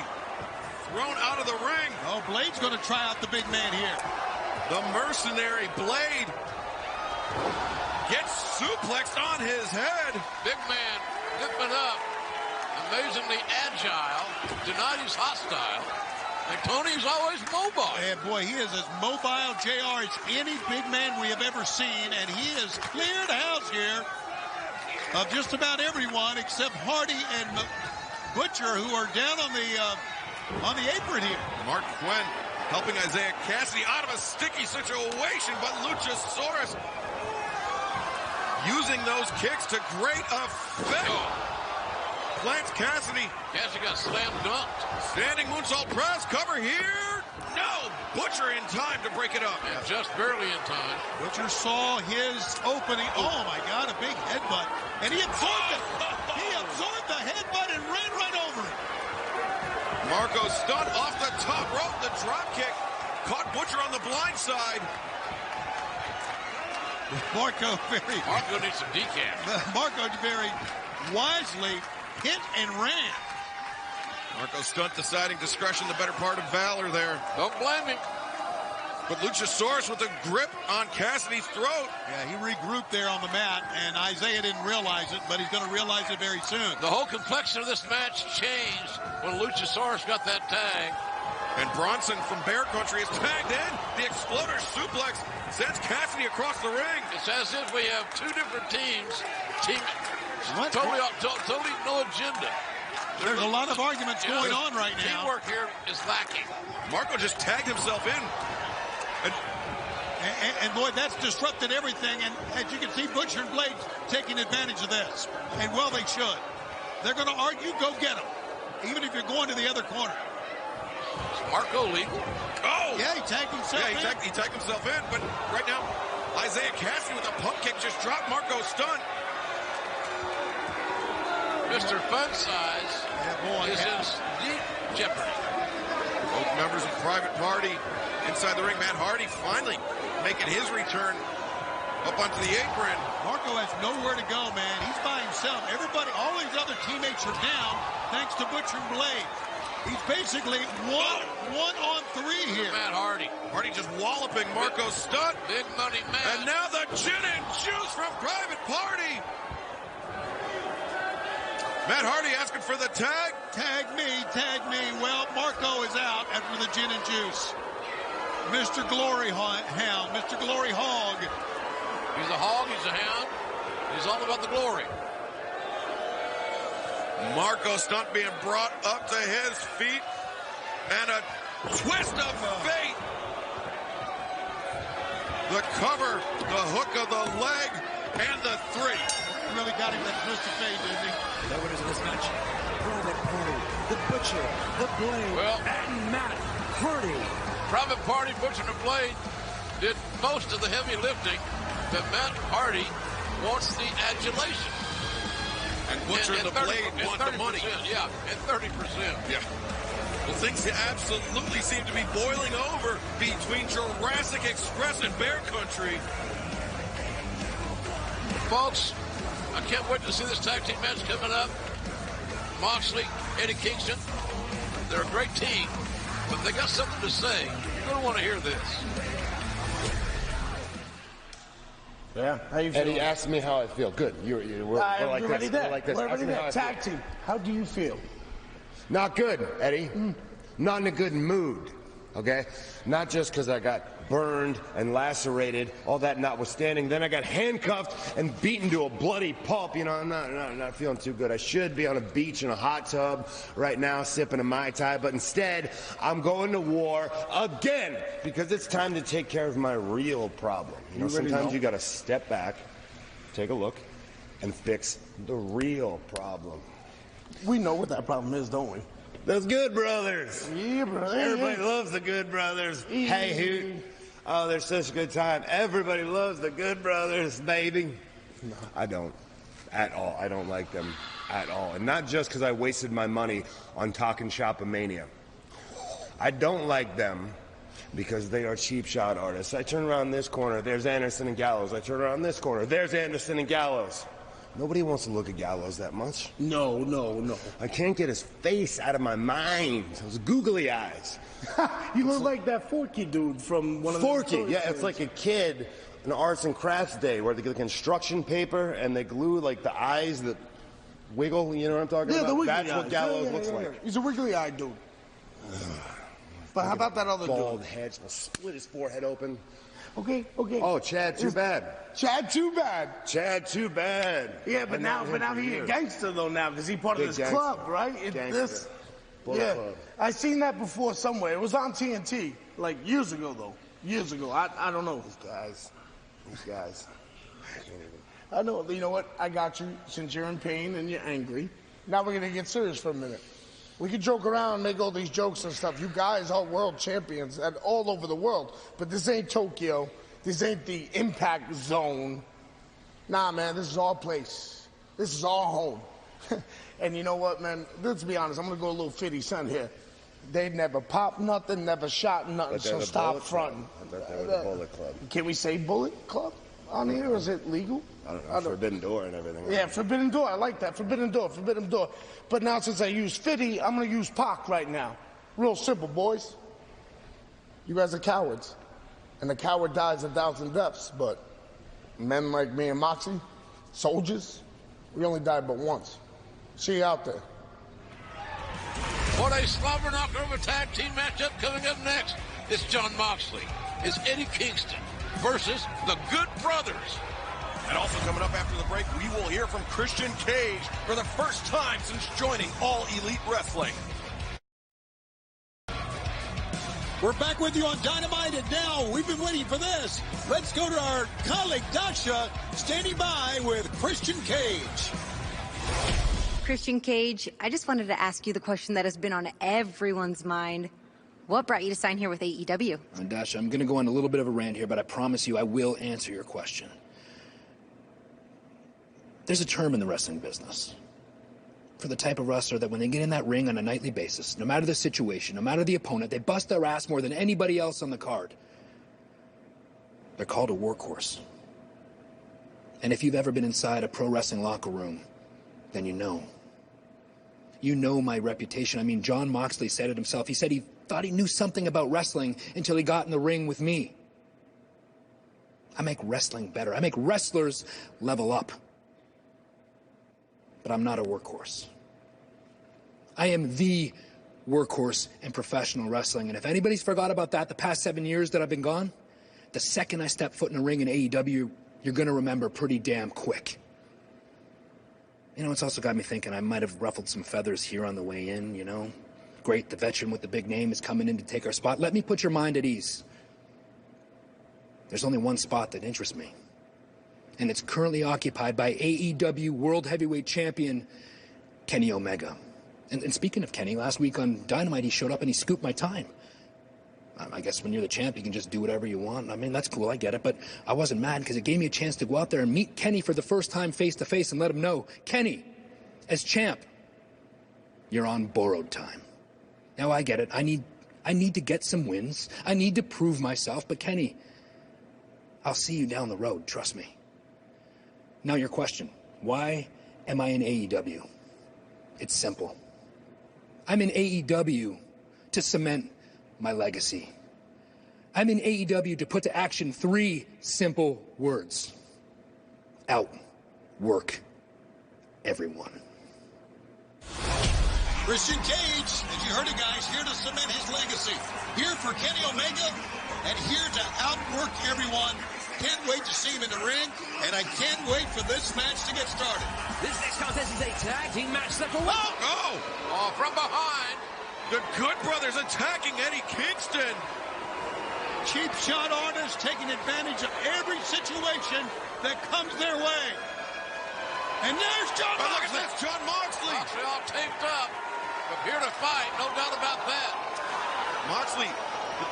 thrown out of the ring. Oh, Blade's going to try out the big man here. The mercenary Blade gets suplexed on his head. Big man zipping up. Amazingly agile. Donati's hostile. And Tony's always mobile. And boy, he is as mobile, JR, as any big man we have ever seen. And he has cleared house here of just about everyone except Hardy and Butcher, who are down on the apron here. Mark Quinn helping Isaiah Cassidy out of a sticky situation, but Luchasaurus using those kicks to great effect. Plants Cassidy. Cassidy got slam dunked. Standing moonsault press. Cover here. No. Butcher in time to break it up. And just barely in time. Butcher saw his opening. Oh, my God, a big headbutt. And he absorbed it. He absorbed the headbutt and ran right over it. Marco Stunt off the top rope. The drop kick. Caught Butcher on the blind side. Marco needs some decaf. Marco very wisely hit and ran. Marco Stunt deciding discretion, the better part of valor there. Don't blame him. But Luchasaurus with a grip on Cassidy's throat. Yeah, he regrouped there on the mat, and Isaiah didn't realize it, but he's going to realize it very soon. The whole complexion of this match changed when Luchasaurus got that tag. And Bronson from Bear Country is tagged in. The Exploder suplex sends Cassidy across the ring. It's as if we have two different teams. Totally no agenda. There's a lot of arguments going on right now. Teamwork here is lacking. Marco just tagged himself in. And boy, that's disrupted everything. And as you can see, Butcher and Blade taking advantage of this. And well, they should. They're going to argue, go get them. Even if you're going to the other corner. Is Marco legal? Oh! Yeah, he tagged himself in. He tagged himself in. But right now, Isaiah Cassidy with a pump kick just dropped Marco Stunt. Mr. Fun Size is in deep jeopardy. Both members of Private Party inside the ring. Matt Hardy finally making his return up onto the apron. Marco has nowhere to go, man. He's by himself. Everybody, all his other teammates are down thanks to Butcher and Blade. He's basically one on three here. Matt Hardy. Hardy just walloping Marco Stunt. Big money man. And now the gin and juice from Private Party. Matt Hardy asking for the tag. Tag me. Well, Marco is out after the gin and juice. Mr. Glory Hound, Mr. Glory Hog. He's a hog, he's a hound. He's all about the glory. Marco Stunt being brought up to his feet. And a twist of fate. The cover, the hook of the leg, and the three. Really got him that twist of fate, didn't he? The winners of this match, Private Party, the Butcher, the Blade, and Matt Hardy. Private Party, Butcher, and the Blade did most of the heavy lifting, but Matt Hardy wants the adulation. And Butcher and the Blade want the money. Yeah, and 30%. Yeah. Well, things absolutely seem to be boiling over between Jurassic Express and Bear Country. Folks, I can't wait to see this tag team match coming up. Moxley, Eddie Kingston, they're a great team, but they got something to say. You're going to want to hear this. Yeah, how you feel? Eddie asked me how I feel. Good. We're like this. We're like this. We're ready there. Tag team. How do you feel? Not good, Eddie. Not in a good mood. Okay? Not just because I got burned and lacerated, all that notwithstanding. Then I got handcuffed and beaten to a bloody pulp. You know, I'm not feeling too good. I should be on a beach in a hot tub right now sipping a Mai Tai, but instead I'm going to war again because it's time to take care of my real problem. You know, sometimes you got to step back, take a look, and fix the real problem. We know what that problem is, don't we? Those Good Brothers. Yeah, brother. Everybody loves the Good Brothers. Hey, Hoot. Oh, they're such a good time. Everybody loves the Good Brothers, baby. No, I don't. At all. I don't like them at all. And not just because I wasted my money on Talkin' Shop-A-Mania. I don't like them because they are cheap shot artists. I turn around this corner, there's Anderson and Gallows. I turn around this corner, there's Anderson and Gallows. Nobody wants to look at Gallows that much. No. I can't get his face out of my mind. Those googly eyes. You look like that Forky dude from one of the Forky, yeah, it's like a kid, an arts and crafts day where they get the construction paper and they glue like the eyes that wiggle, you know what I'm talking about? The wiggly That's eyes. what Gallows looks like. He's a wiggly-eyed dude. But how about that other bald dude? head, split his forehead open. Okay. Oh, Chad, too bad. Chad, too bad. Yeah, but now he's a gangster though now because he's part of this club, right? I seen that before somewhere. It was on TNT like years ago though. I don't know. These guys. I know. You know what? I got you. Since you're in pain and you're angry, now we're gonna get serious for a minute. We can joke around and make all these jokes and stuff. You guys are world champions and all over the world. But this ain't Tokyo. This ain't the impact zone. Nah, man, this is our place. This is our home. And you know what, man? Let's be honest. I'm going to go a little 50 Cent here. They never popped nothing, never shot nothing, so stop fronting. I thought they were the Bullet Club. Can we say Bullet Club on here, or is it legal? I don't know, Forbidden Door and everything. Yeah, Forbidden Door. I like that. Forbidden Door, Forbidden Door. But now since I use 50, I'm going to use Pac right now. Real simple, boys. You guys are cowards. And a coward dies 1,000 deaths, but men like me and Moxie, soldiers, we only died but once. See you out there. What a slobber knocker of a tag team matchup coming up next. It's Jon Moxley. It's Eddie Kingston versus the Good Brothers. And also coming up after the break, we will hear from Christian Cage for the first time since joining All Elite Wrestling. We're back with you on Dynamite, and now we've been waiting for this. Let's go to our colleague Dasha, standing by with Christian Cage. Christian Cage, I just wanted to ask you the question that has been on everyone's mind. What brought you to sign here with AEW? Dasha, I'm going to go on a little bit of a rant here, but I promise you I will answer your question. There's a term in the wrestling business for the type of wrestler that when they get in that ring on a nightly basis, no matter the situation, no matter the opponent, they bust their ass more than anybody else on the card. They're called a workhorse. And if you've ever been inside a pro wrestling locker room, then you know. You know my reputation. I mean, Jon Moxley said it himself. He said he thought he knew something about wrestling until he got in the ring with me. I make wrestling better. I make wrestlers level up. But I'm not a workhorse. I am the workhorse in professional wrestling. And if anybody's forgot about that the past 7 years that I've been gone, the second I step foot in a ring in AEW, you're going to remember pretty damn quick. You know, it's also got me thinking I might have ruffled some feathers here on the way in, you know. Great, the veteran with the big name is coming in to take our spot. Let me put your mind at ease. There's only one spot that interests me. And it's currently occupied by AEW World Heavyweight Champion Kenny Omega. And speaking of Kenny, last week on Dynamite, he showed up and he scooped my time. I guess when you're the champ, you can just do whatever you want. I mean, that's cool, I get it. But I wasn't mad because it gave me a chance to go out there and meet Kenny for the first time face-to-face and let him know, Kenny, as champ, you're on borrowed time. Now, I get it. I need to get some wins. I need to prove myself. But, Kenny, I'll see you down the road, trust me. Now, your question. Why am I in AEW? It's simple. I'm in AEW to cement my legacy. I'm in AEW to put to action 3 simple words. Outwork everyone. Christian Cage, as you heard it, guys, here to cement his legacy. Here for Kenny Omega, and here to outwork everyone. Can't wait to see him in the ring, and I can't wait for this match to get started. This next contest is a tag team match set for one. Oh, from behind. The Good Brothers attacking Eddie Kingston. Cheap shot artists taking advantage of every situation that comes their way. And there's Jon Moxley. Look at this, Jon Moxley. Moxley all taped up. But here to fight, no doubt about that. Moxley,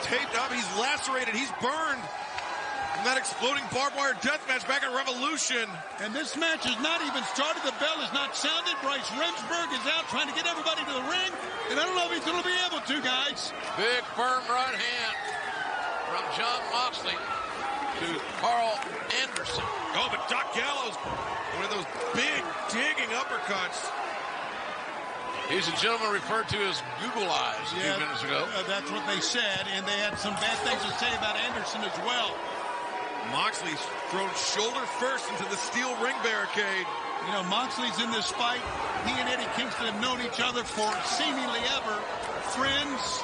taped up, he's lacerated, he's burned. From that exploding barbed wire death match back at Revolution. And this match has not even started. The bell has not sounded. Bryce Remsburg is out trying to get everybody to the ring. And I don't know if he's going to be able to, guys. Big, firm right hand from Jon Moxley to Carl Anderson. Oh, but Doc Gallows, one of those big, digging uppercuts. He's a gentleman referred to as Google Eyes a few minutes ago. That's what they said, and they had some bad things to say about Anderson as well. Moxley's thrown shoulder first into the steel ring barricade. You know, Moxley's in this fight. He and Eddie Kingston have known each other for seemingly ever. Friends,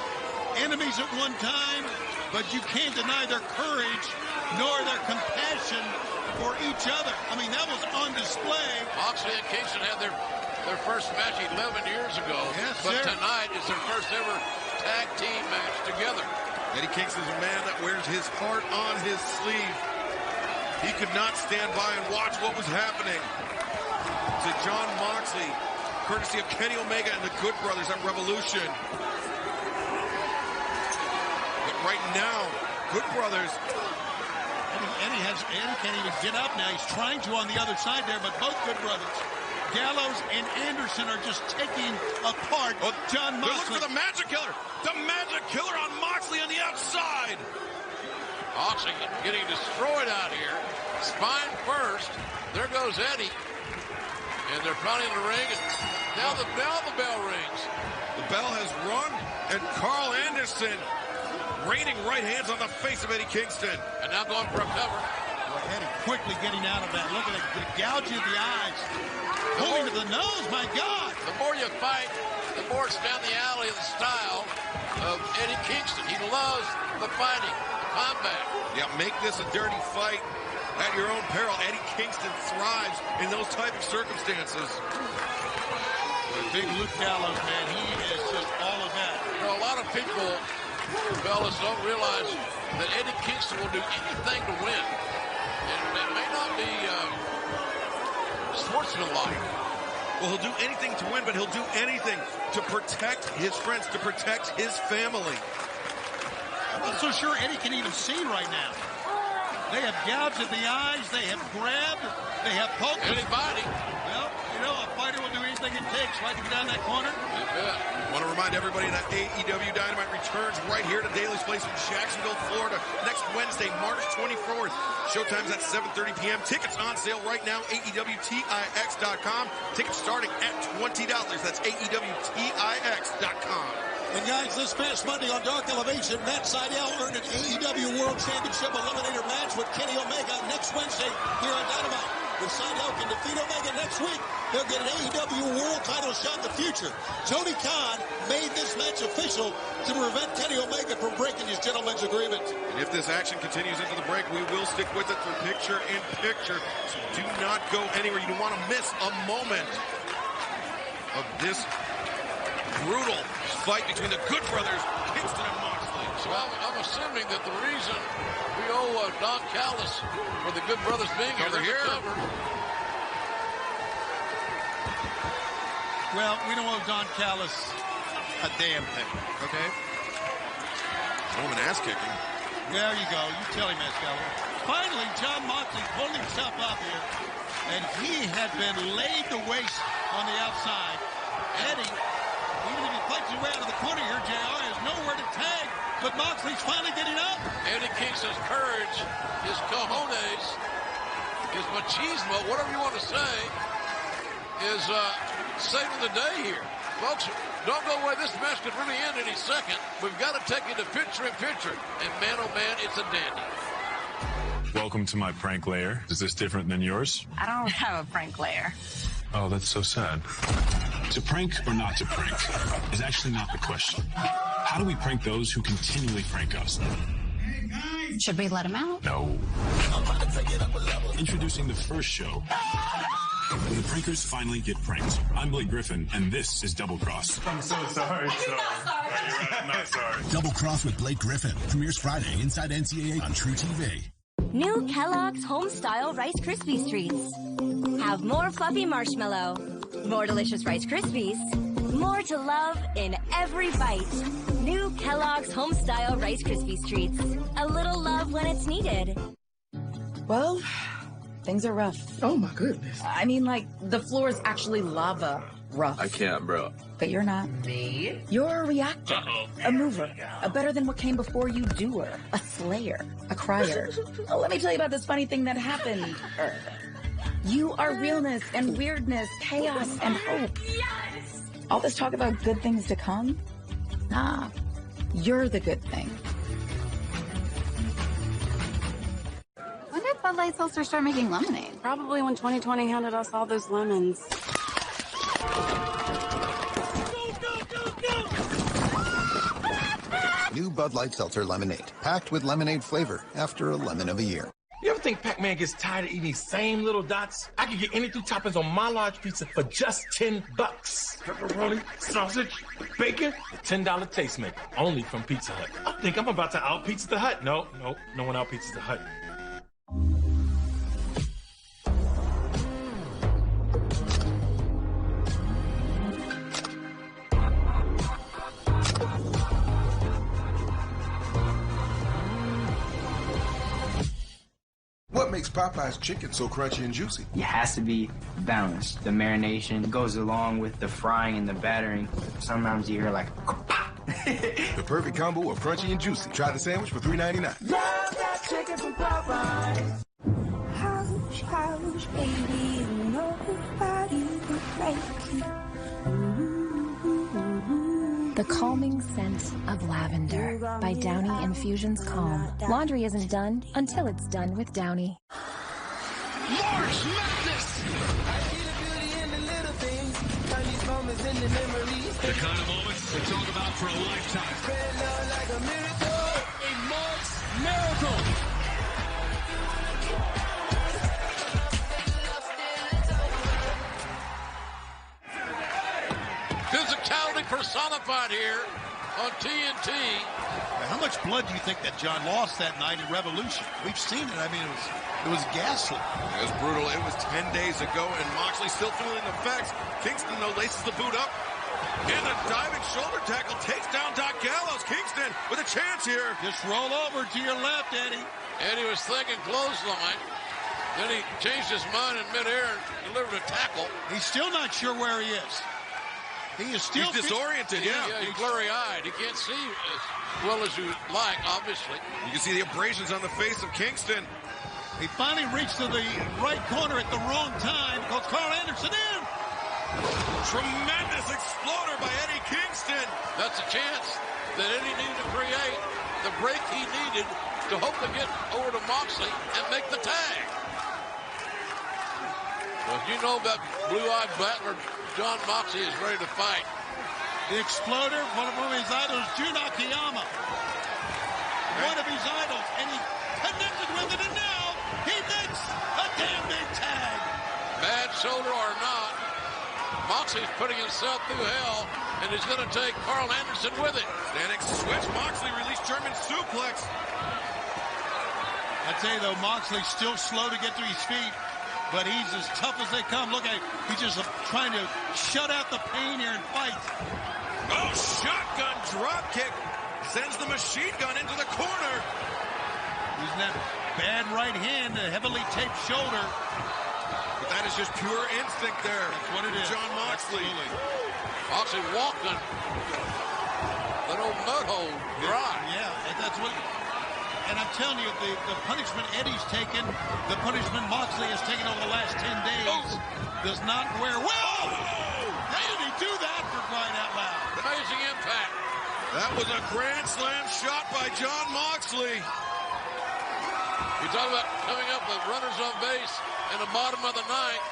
enemies at one time, but you can't deny their courage nor their compassion for each other. I mean, that was on display. Moxley and Kingston had their first match 11 years ago. Yes, but sir. Tonight is their first ever tag team match together. Eddie Kingston's a man that wears his heart on his sleeve. He could not stand by and watch what was happening to Jon Moxley, courtesy of Kenny Omega and the Good Brothers at Revolution. But right now, Good Brothers. Eddie can't even get up now. He's trying to on the other side there, but both Good Brothers, Gallows and Anderson, are just taking apart Jon Moxley. They're looking for the Magic Killer. The Magic Killer on Moxley on the outside. Moxley getting destroyed out here. Spine first. There goes Eddie. And they're probably in the ring. And now the bell rings. The bell has rung, and Carl Anderson raining right hands on the face of Eddie Kingston. And now going for a cover. Well, Eddie quickly getting out of that. Look at it, gouging the eyes. Pulling to the nose, my God. The more you fight, the more it's down the alley of the style of Eddie Kingston. He loves the fighting, the combat. Yeah, make this a dirty fight at your own peril. Eddie Kingston thrives in those type of circumstances. Big Luke Gallows, man, he is just all of that. You know, a lot of people, fellas, don't realize that Eddie Kingston will do anything to win. And it may not be sportsmanlike. Well, he'll do anything to win, but he'll do anything to protect his friends, to protect his family. I'm not so sure Eddie can even see right now. They have gouged at the eyes, they have grabbed, they have poked. Eddie fighting. Well, you know, a fighter will do anything it takes, right, to get down that corner. I want to remind everybody that AEW Dynamite returns right here to Daly's Place in Jacksonville, Florida, next Wednesday, March 24th. Showtime's at 7:30 p.m. Tickets on sale right now, AEWTIX.com. Tickets starting at $20. That's AEWTIX.com. And guys, this past Monday on Dark Elevation, Matt Sydal earned an AEW World Championship Eliminator match with Kenny Omega next Wednesday here on Dynamite. If Sydal can defeat Omega next week, they'll get an AEW World title shot in the future. Tony Khan made this match official to prevent Kenny Omega from breaking his gentleman's agreement. And if this action continues into the break, we will stick with it for picture-in-picture. So do not go anywhere. You don't want to miss a moment of this brutal fight between the Good Brothers, Kingston and Moxley. So I'm assuming that the reason we owe Don Callis for the Good Brothers being Cover here. Cover. Well, we don't owe Don Callis a damn thing, okay? Roman ass kicking. There you go. You tell him, Escalade. Finally, Jon Moxley pulled himself up here, and he had been laid to waste on the outside. Eddie, even if he fights his way out of the corner here, JR has nowhere to tag, but Moxley's finally getting up. Eddie Kingston's courage, his cojones, his machismo, whatever you want to say, is saving the day here. Folks, don't go away. This match could really end any second. We've got to take it to picture-in-picture. And man, oh man, it's a dandy. Welcome to my prank lair. Is this different than yours? I don't have a prank lair. Oh, that's so sad. To prank or not to prank is actually not the question. How do we prank those who continually prank us? Should we let him out? No. Introducing the first show when the prankers finally get pranked. I'm Blake Griffin, and this is Double Cross. I'm so sorry. I'm not sorry. Double Cross with Blake Griffin premieres Friday inside NCAA on True TV. New Kellogg's Homestyle Rice Krispies Treats. Have more fluffy marshmallow, more delicious Rice Krispies, more to love in every bite. New Kellogg's Homestyle Rice Krispies Treats. A little love when it's needed. Well, things are rough. Oh my goodness. I mean, like, the floor is actually lava rough. I can't, bro. But you're not. Me? You're a reactor, a mover, a better than what came before you doer, a slayer, a crier. Let me tell you about this funny thing that happened. You are realness and weirdness, chaos and hope. Yes! All this talk about good things to come? Nah, you're the good thing. When did Bud Light Seltzer start making lemonade? Probably when 2020 handed us all those lemons. New Bud Light Seltzer Lemonade, packed with lemonade flavor after a lemon of a year. You ever think Pac-Man gets tired of eating these same little dots? I could get any 2 toppings on my large pizza for just $10. Pepperoni, sausage, bacon, $10 tastemaker, only from Pizza Hut. I think I'm about to out-pizza the Hut. No one out-pizzas the Hut. Popeye's chicken so crunchy and juicy? It has to be balanced. The marination goes along with the frying and the battering. Sometimes you hear like the perfect combo of crunchy and juicy. Try the sandwich for $3.99. Love that chicken from Popeyes. Hush, hush, baby, nobody will break you. The calming scent of lavender by Downy Infusions Calm. Laundry isn't done until it's done with Downy. March Madness! The kind of moments to talk about for a lifetime. A March miracle. Physicality personified here on TNT. How much blood do you think that John lost that night in Revolution? We've seen it. I mean, it was ghastly. It was brutal. It was 10 days ago, and Moxley still feeling the effects. Kingston, though, laces the boot up. And a diving shoulder tackle takes down Doc Gallows. Kingston with a chance here. Just roll over to your left, Eddie. Eddie was thinking clothesline. Then he changed his mind in midair and delivered a tackle. He's still not sure where he is. He is still disoriented, yeah. He's blurry-eyed. He can't see as well as you like, obviously. You can see the abrasions on the face of Kingston. He finally reached to the right corner at the wrong time. Goes Carl Anderson in. Tremendous exploder by Eddie Kingston. That's a chance that Eddie needed to create the break he needed to hope to get over to Moxley and make the tag. Well, if you know about blue-eyed battler, John Moxley is ready to fight. The exploder, one of his idols, Jun Akiyama. One of his idols, and he connected with it, and now he makes a damn big tag. Bad shoulder or not, Moxley's putting himself through hell, and he's going to take Carl Anderson with it. Standing switch, Moxley released German suplex. I tell you, though, Moxley's still slow to get to his feet, but he's as tough as they come. Look at him. He's just trying to shut out the pain here and fight. Oh, shotgun drop kick. Sends the machine gun into the corner. Using that bad right hand, a heavily taped shoulder. But that is just pure instinct there. That's what it is. John Moxley. Absolutely. Moxley walking that old mud hole dry. Yeah, that's what... And I'm telling you, the punishment Eddie's taken, the punishment Moxley has taken over the last 10 days, does not wear well. How did he do that, for crying out loud? Amazing impact. That was a grand slam shot by John Moxley. You talk about coming up with runners on base in the bottom of the ninth.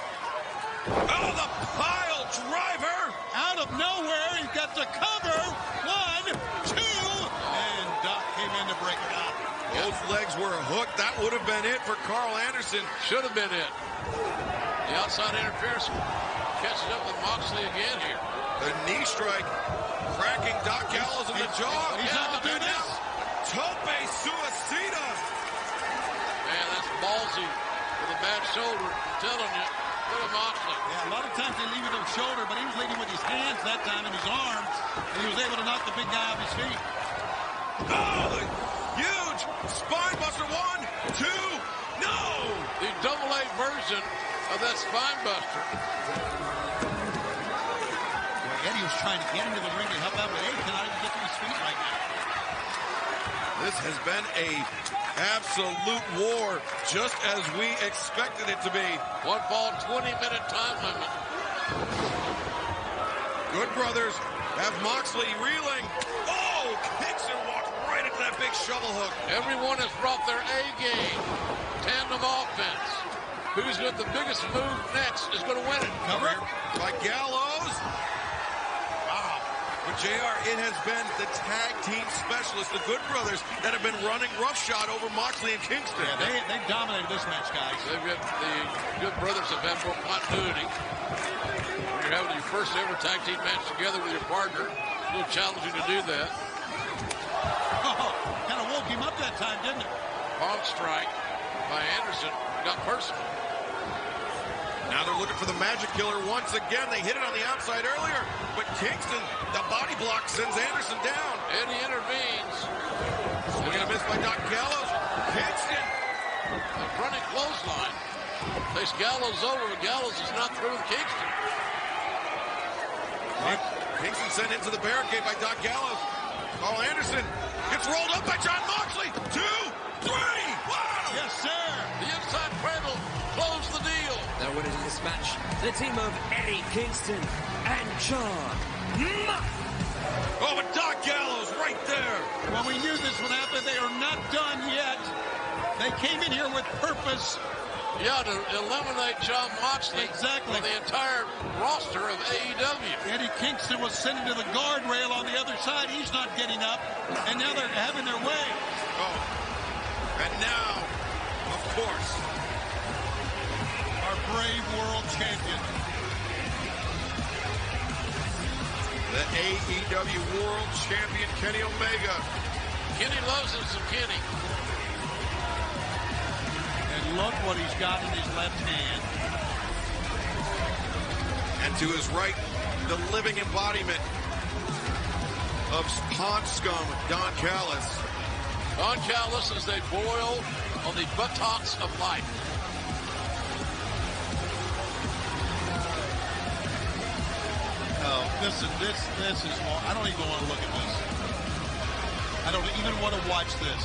Oh, the pile driver. Out of nowhere, he got the cover. 1, 2, and Doc came in to break it up. Both legs were hooked. That would have been it for Carl Anderson. Should have been it. The outside interference catches up with Moxley again here. The knee strike, cracking Doc Gallows in the jaw. He's not to do this. Tope suicida. Man, that's ballsy with a bad shoulder. I'm telling you. Look at Moxley. Yeah, a lot of times they lead with their shoulder, but he was leading with his hands that time and his arms, and he was able to knock the big guy off his feet. Oh, huge spine buster. 1, 2, no! The double-A version of that spine buster. Well, Eddie was trying to get into the ring to help out, but Eddie cannot even get to his feet right now. This has been a absolute war, just as we expected it to be. One fall, 20-minute time limit. Good brothers have Moxley reeling. Oh, Kingston walked right into that big shovel hook. Everyone has brought their A game. Tandem offense. Who's got the biggest move next is going to win it. Cover by Gallows. Wow. But JR, it has been the tag team specialists, the Good Brothers, that have been running roughshod over Moxley and Kingston. Yeah, they dominated this match, guys. The Good Brothers have had more continuity. When you're having your first ever tag team match together with your partner, it's a little challenging to do that. Oh, kind of woke him up that time, didn't it? Palm strike by Anderson got personal. Now they're looking for the Magic Killer once again. They hit it on the outside earlier, but Kingston, the body block, sends Anderson down. Eddie intervenes. We're going to miss by Doc Gallows. Kingston. A running clothesline. Takes Gallows over, but Gallows is not through with Kingston. Kingston sent into the barricade by Doc Gallows. Carl Anderson gets rolled up by Jon Moxley. 2, 3. Wow! Yes, sir. The inside cradle closed the deal. Now winners of this match, the team of Eddie Kingston and Jon Moxley. Oh, but Doc Gallows right there. Well, we knew this would happen. They are not done yet. They came in here with purpose. Yeah, to eliminate Jon Moxley. Exactly. From the entire roster of AEW. Eddie Kingston was sent into the guardrail on the other side. He's not getting up. And now they're having their way. Oh. And now, of course, our brave world champion. The AEW World Champion, Kenny Omega. Kenny loves him some Kenny. And look what he's got in his left hand. And to his right, the living embodiment of Pond Scum, Don Callis. Don Callis as they boil on the buttocks of life. Oh, this is long. I don't even want to look at this. I don't even want to watch this.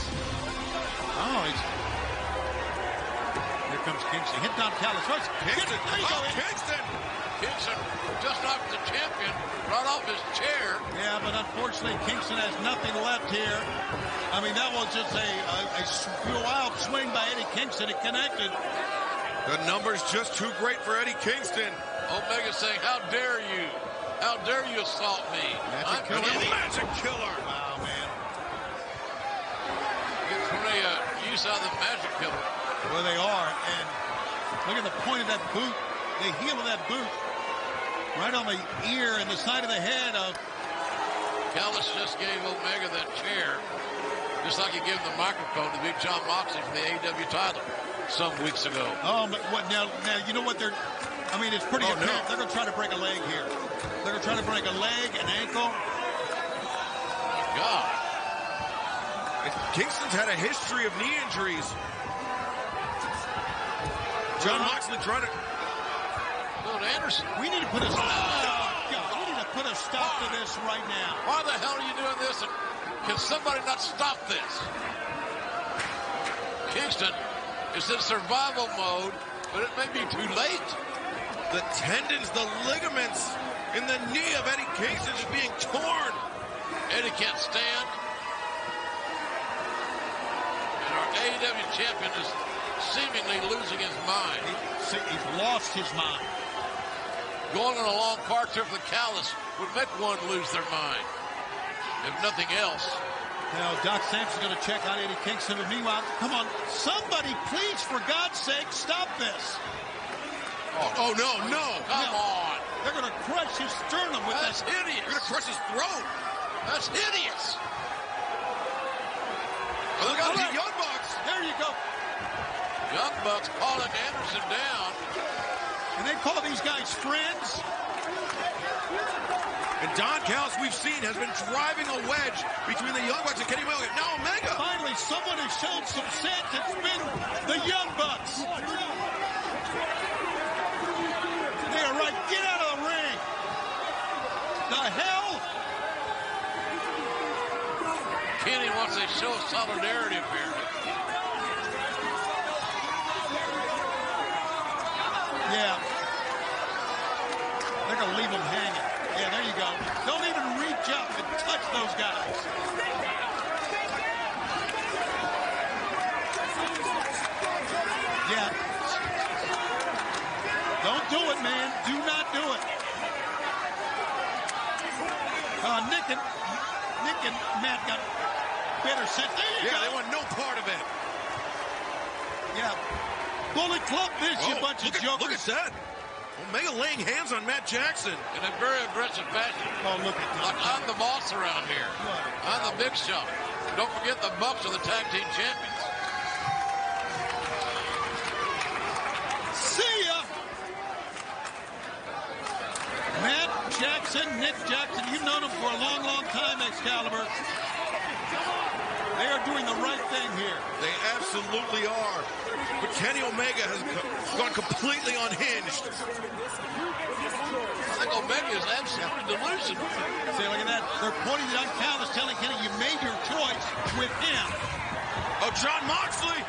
Oh, here comes Kingston. Hit Don Callis. Kingston. There you go, Kingston. Kingston just knocked the champion right off his chair. Yeah, but unfortunately, Kingston has nothing left here. I mean, that was just a wild swing by Eddie Kingston. It connected. The number's just too great for Eddie Kingston. Omega saying, how dare you? How dare you assault me? Magic killer. Magic killer. Wow, man. Gets really use out of the magic killer. Well, they are. And look at the point of that boot. The heel of that boot. Right on the ear and the side of the head of... Callis just gave Omega that chair. Just like he gave him the microphone to beat Jon Moxley for the AEW title some weeks ago. Oh, but what now you know what they're... I mean, it's pretty apparent. No. They're going to try to break a leg here. They're going to try to break a leg, an ankle. God. Kingston's had a history of knee injuries. Jon Moxley trying to... Anderson. We need to put a stop. We need to put a stop to this right now. Why the hell are you doing this? And can somebody not stop this? Kingston is in survival mode, but it may be too late. The tendons, the ligaments in the knee of Eddie Kingston is being torn. Eddie can't stand. And our AEW champion is seemingly losing his mind. He's lost his mind. Going on a long car trip with Callis would make one lose their mind, if nothing else. Now, Doc Sampson's going to check out Eddie Kingston. And meanwhile, come on, somebody, please, for God's sake, stop this. Oh no. Come on. They're going to crush his sternum with That's hideous. They're going to crush his throat. That's hideous. Oh, look out, the Young Bucks. There you go. Young Bucks calling Anderson down. And they call these guys friends. And Don Callis, we've seen, has been driving a wedge between the Young Bucks and Kenny Omega. Now Omega. Finally, someone has shown some sense. It's been the Young Bucks. They are right. Get out of the ring. The hell? Kenny wants a show of solidarity, apparently. Yeah. They're going to leave them hanging. Yeah, there you go. Don't even reach up and touch those guys. Yeah. Don't do it, man. Do not do it. Nick and Matt got better sense. There you go. Yeah, they want no part of it. Yeah. Bullet Club this, you bunch of jokers. Look at that. Omega laying hands on Matt Jackson. In a very aggressive fashion. Oh, look at that. Like, I'm the boss around here. I'm the big shot. Don't forget the Bucks are the tag team champions. See ya! Matt Jackson, Nick Jackson, you've known him for a long, long time, Excalibur. They are doing the right thing here. They absolutely are. But Kenny Omega has gone completely unhinged. I think Omega is absolutely delusional. See, look at that. They're pointing it on Callis, telling Kenny, you made your choice with him. Oh, Jon Moxley.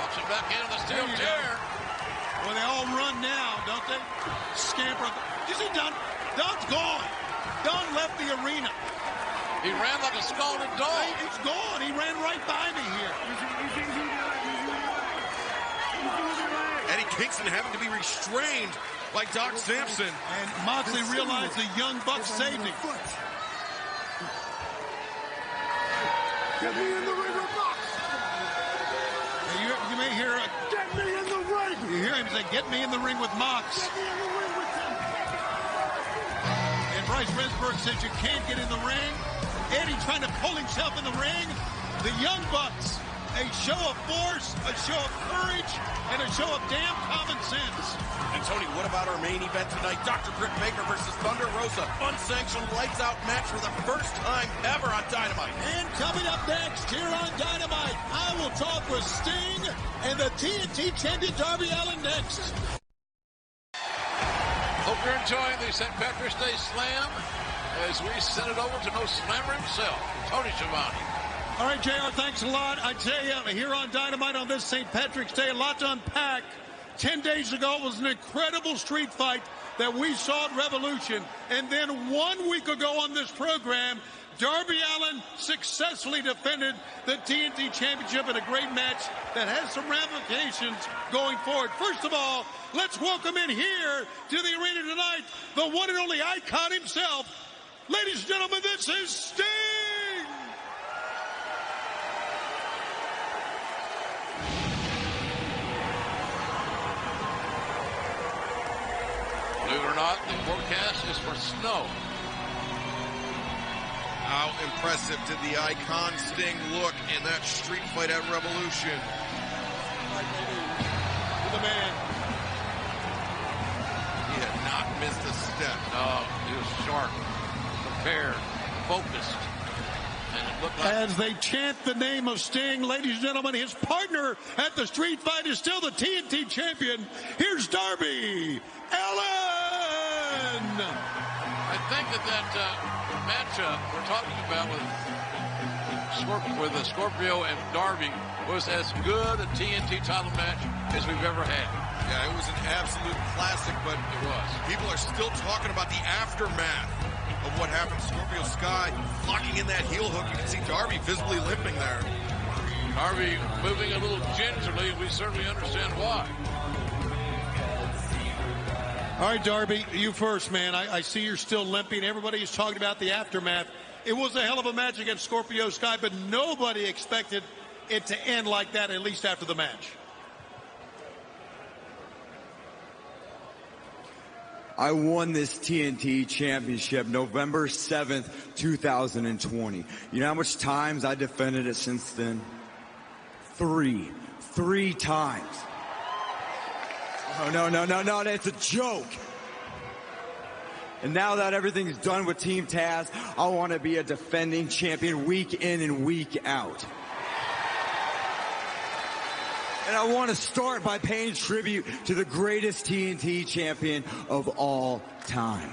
Walks him back into the steel chair. Well, they all run now, don't they? Scamper. You see Don? Don's gone. Don left the arena. He ran like a scalded dog. He's gone. He ran right by me here. Eddie Kingston having to be restrained by Doc Sampson. And Moxley realized the Young Bucks saved him. Get me in the ring with Mox. You may hear it. Get me in the ring. You hear him say, get me in the ring with Mox. Get me in the ring with him. And Bryce Remsburg says you can't get in the ring. Eddie trying to pull himself in the ring. The Young Bucks, a show of force, a show of courage, and a show of damn common sense. And Tony, what about our main event tonight? Dr. Britt Baker versus Thunder Rosa. Unsanctioned lights-out match for the first time ever on Dynamite. And coming up next here on Dynamite, I will talk with Sting and the TNT champion Darby Allin next. Hope you're enjoying the St. Patrick's Day Slam as we send it over to no slammer himself, Tony Schiavone. All right, JR, thanks a lot. I tell you, here on Dynamite on this St. Patrick's Day, a lot to unpack. 10 days ago, it was an incredible street fight that we saw at Revolution. And then 1 week ago on this program, Darby Allin successfully defended the TNT Championship in a great match that has some ramifications going forward. First of all, let's welcome in here to the arena tonight, the one and only Icon himself. Ladies and gentlemen, this is Sting! Believe it or not, the forecast is for snow. How impressive did the Icon Sting look in that street fight at Revolution? The man. He had not missed a step. No, he was sharp, prepared, focused. And it looked like... As they chant the name of Sting, ladies and gentlemen, his partner at the street fight is still the TNT champion. Here's Darby Allin! I think that matchup we're talking about with Scorpio and Darby was as good a TNT title match as we've ever had. Yeah, it was an absolute classic, but it was. People are still talking about the aftermath of what happened. Scorpio Sky locking in that heel hook. You can see Darby visibly limping there. Darby moving a little gingerly. We certainly understand why. All right, Darby, you first, man. I see you're still limping. Everybody is talking about the aftermath. It was a hell of a match against Scorpio Sky, but nobody expected it to end like that, at least after the match. I won this TNT championship November 7th, 2020. You know how much times I defended it since then? Three times. Oh, no, that's a joke. And now that everything's done with Team Taz, I want to be a defending champion week in and week out. And I want to start by paying tribute to the greatest TNT champion of all time.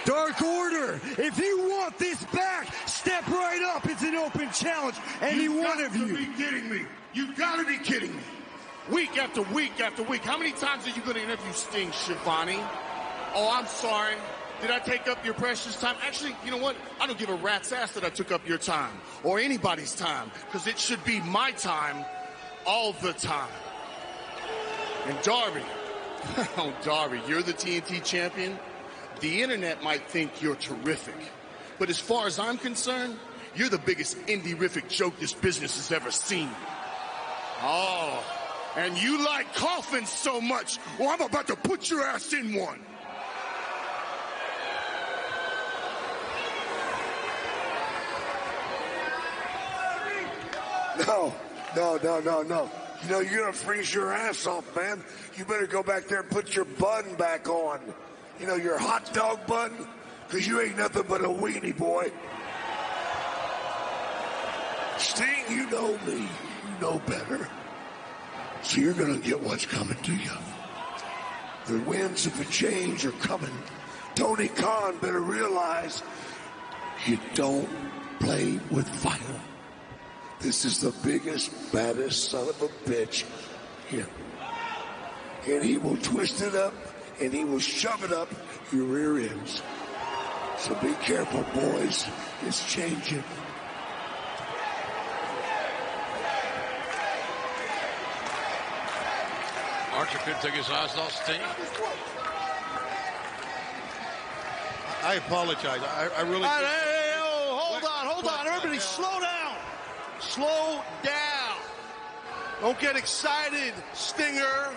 Dark Order, if you want this back, step right up. It's an open challenge. Any one of you. You've got to be kidding me. You've got to be kidding me. Week after week after week. How many times are you going to interview Sting, Schiavone? Oh, I'm sorry. Did I take up your precious time? Actually, you know what? I don't give a rat's ass that I took up your time or anybody's time, because it should be my time all the time. And Darby, oh, Darby, you're the TNT champion. The internet might think you're terrific, but as far as I'm concerned, you're the biggest indie-rific joke this business has ever seen. Oh, and you like coffins so much, well, I'm about to put your ass in one. No. You know, you're going to freeze your ass off, man. You better go back there and put your bun back on. You know, your hot dog bun, because you ain't nothing but a weenie, boy. Sting, you know me. You know better. So you're going to get what's coming to you. The winds of the change are coming. Tony Khan better realize you don't play with fire. This is the biggest, baddest son of a bitch here. And he will twist it up, and he will shove it up your rear ends. So be careful, boys. It's changing. Archer couldn't take his eyes off Sting. I apologize. I really... Hey, hold on. Everybody slow down. Slow down. Don't get excited, Stinger,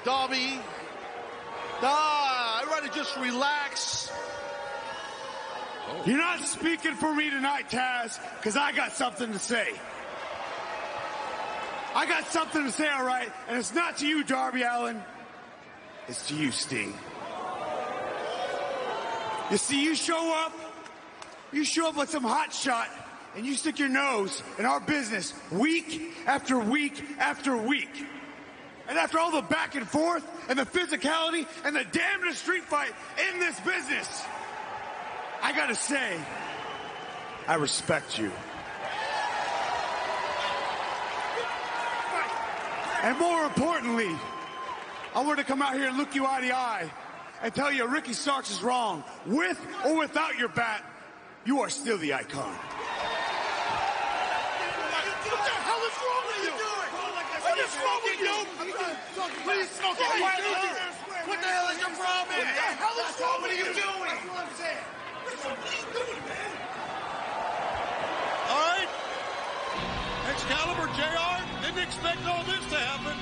Darby. Everybody just relax. You're not speaking for me tonight, Taz, because I got something to say. I got something to say, all right? And it's not to you, Darby Allin. It's to you, Sting. You see, you show up with some hot shot, and you stick your nose in our business week after week after week. And after all the back and forth and the physicality and the damnedest street fight in this business, I gotta say, I respect you. And more importantly, I want to come out here and look you eye to eye and tell you Ricky Starks is wrong. With or without your bat, you are still the icon. What the hell is wrong with you? What is wrong with you? Please smoke it. What the hell is your problem? What the hell is wrong with you doing? That's what I'm saying. What are you doing, man? All right. Excalibur, JR, didn't expect all this to happen.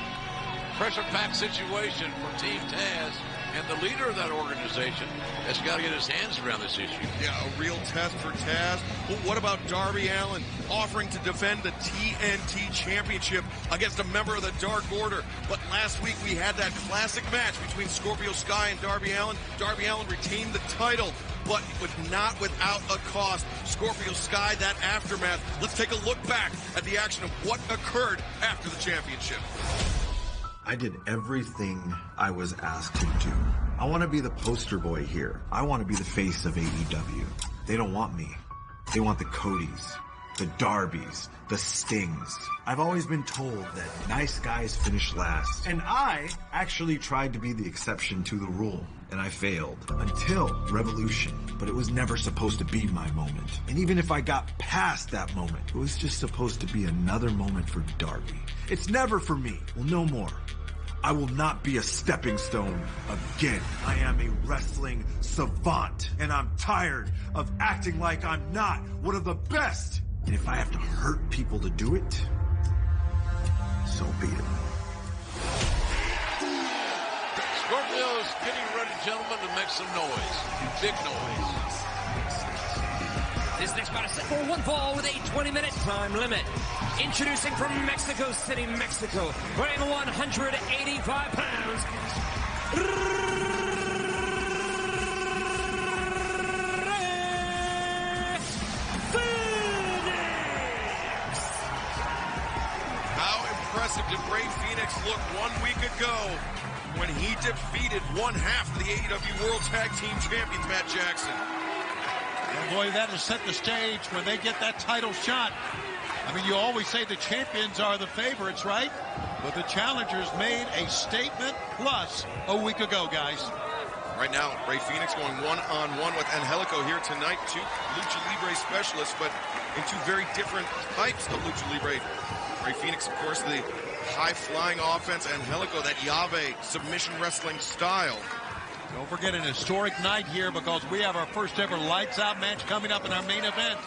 Pressure-packed situation for Team Taz, and the leader of that organization has got to get his hands around this issue. Yeah, a real test for Taz. But what about Darby Allin offering to defend the TNT Championship against a member of the Dark Order? But last week we had that classic match between Scorpio Sky and Darby Allin. Darby Allin retained the title, but not without a cost. Scorpio Sky, that aftermath. Let's take a look back at the action of what occurred after the championship. I did everything I was asked to do. I want to be the poster boy here. I want to be the face of AEW. They don't want me. They want the Codys, the Darbys, the Stings. I've always been told that nice guys finish last. And I actually tried to be the exception to the rule. And I failed until Revolution, but it was never supposed to be my moment. And even if I got past that moment, it was just supposed to be another moment for Darby. It's never for me. Well, no more. I will not be a stepping stone again. I am a wrestling savant, and I'm tired of acting like I'm not one of the best. And if I have to hurt people to do it, so be it. Scorpio's getting ready, gentlemen, to make some noise. Big noise. This next bout is set for one fall with a 20-minute time limit. Introducing from Mexico City, Mexico, weighing 185 pounds. How impressive did Rey Fenix look 1 week ago when he defeated one half of the AEW World Tag Team Champions, Matt Jackson? And boy, that has set the stage when they get that title shot. I mean, you always say the champions are the favorites, right? But the challengers made a statement plus a week ago, guys. Right now, Rey Fenix going one-on-one with Angelico here tonight. Two Lucha Libre specialists, but in two very different types of Lucha Libre. Rey Fenix, of course, the high-flying offense. Angelico, that Yave submission wrestling style. Don't forget an historic night here because we have our first ever lights out match coming up in our main event.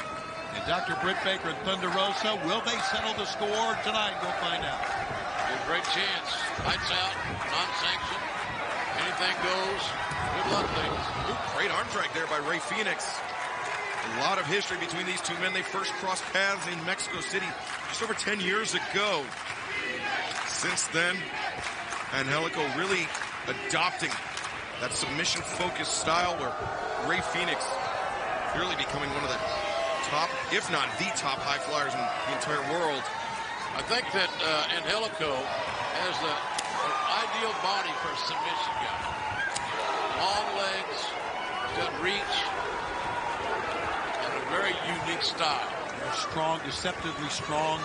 And Dr. Britt Baker and Thunder Rosa, will they settle the score tonight? We'll find out. Great chance. Lights out, non-sanctioned. Anything goes. Good luck, ladies. Ooh, great arm drag there by Rey Fenix. A lot of history between these two men. They first crossed paths in Mexico City just over 10 years ago. since then, Angelico really adopting that submission-focused style where Rey Fenix clearly becoming one of the top, if not the top high flyers in the entire world. I think that Angelico has the ideal body for a submission guy. Long legs, he's got reach, and a very unique style. They're strong, deceptively strong.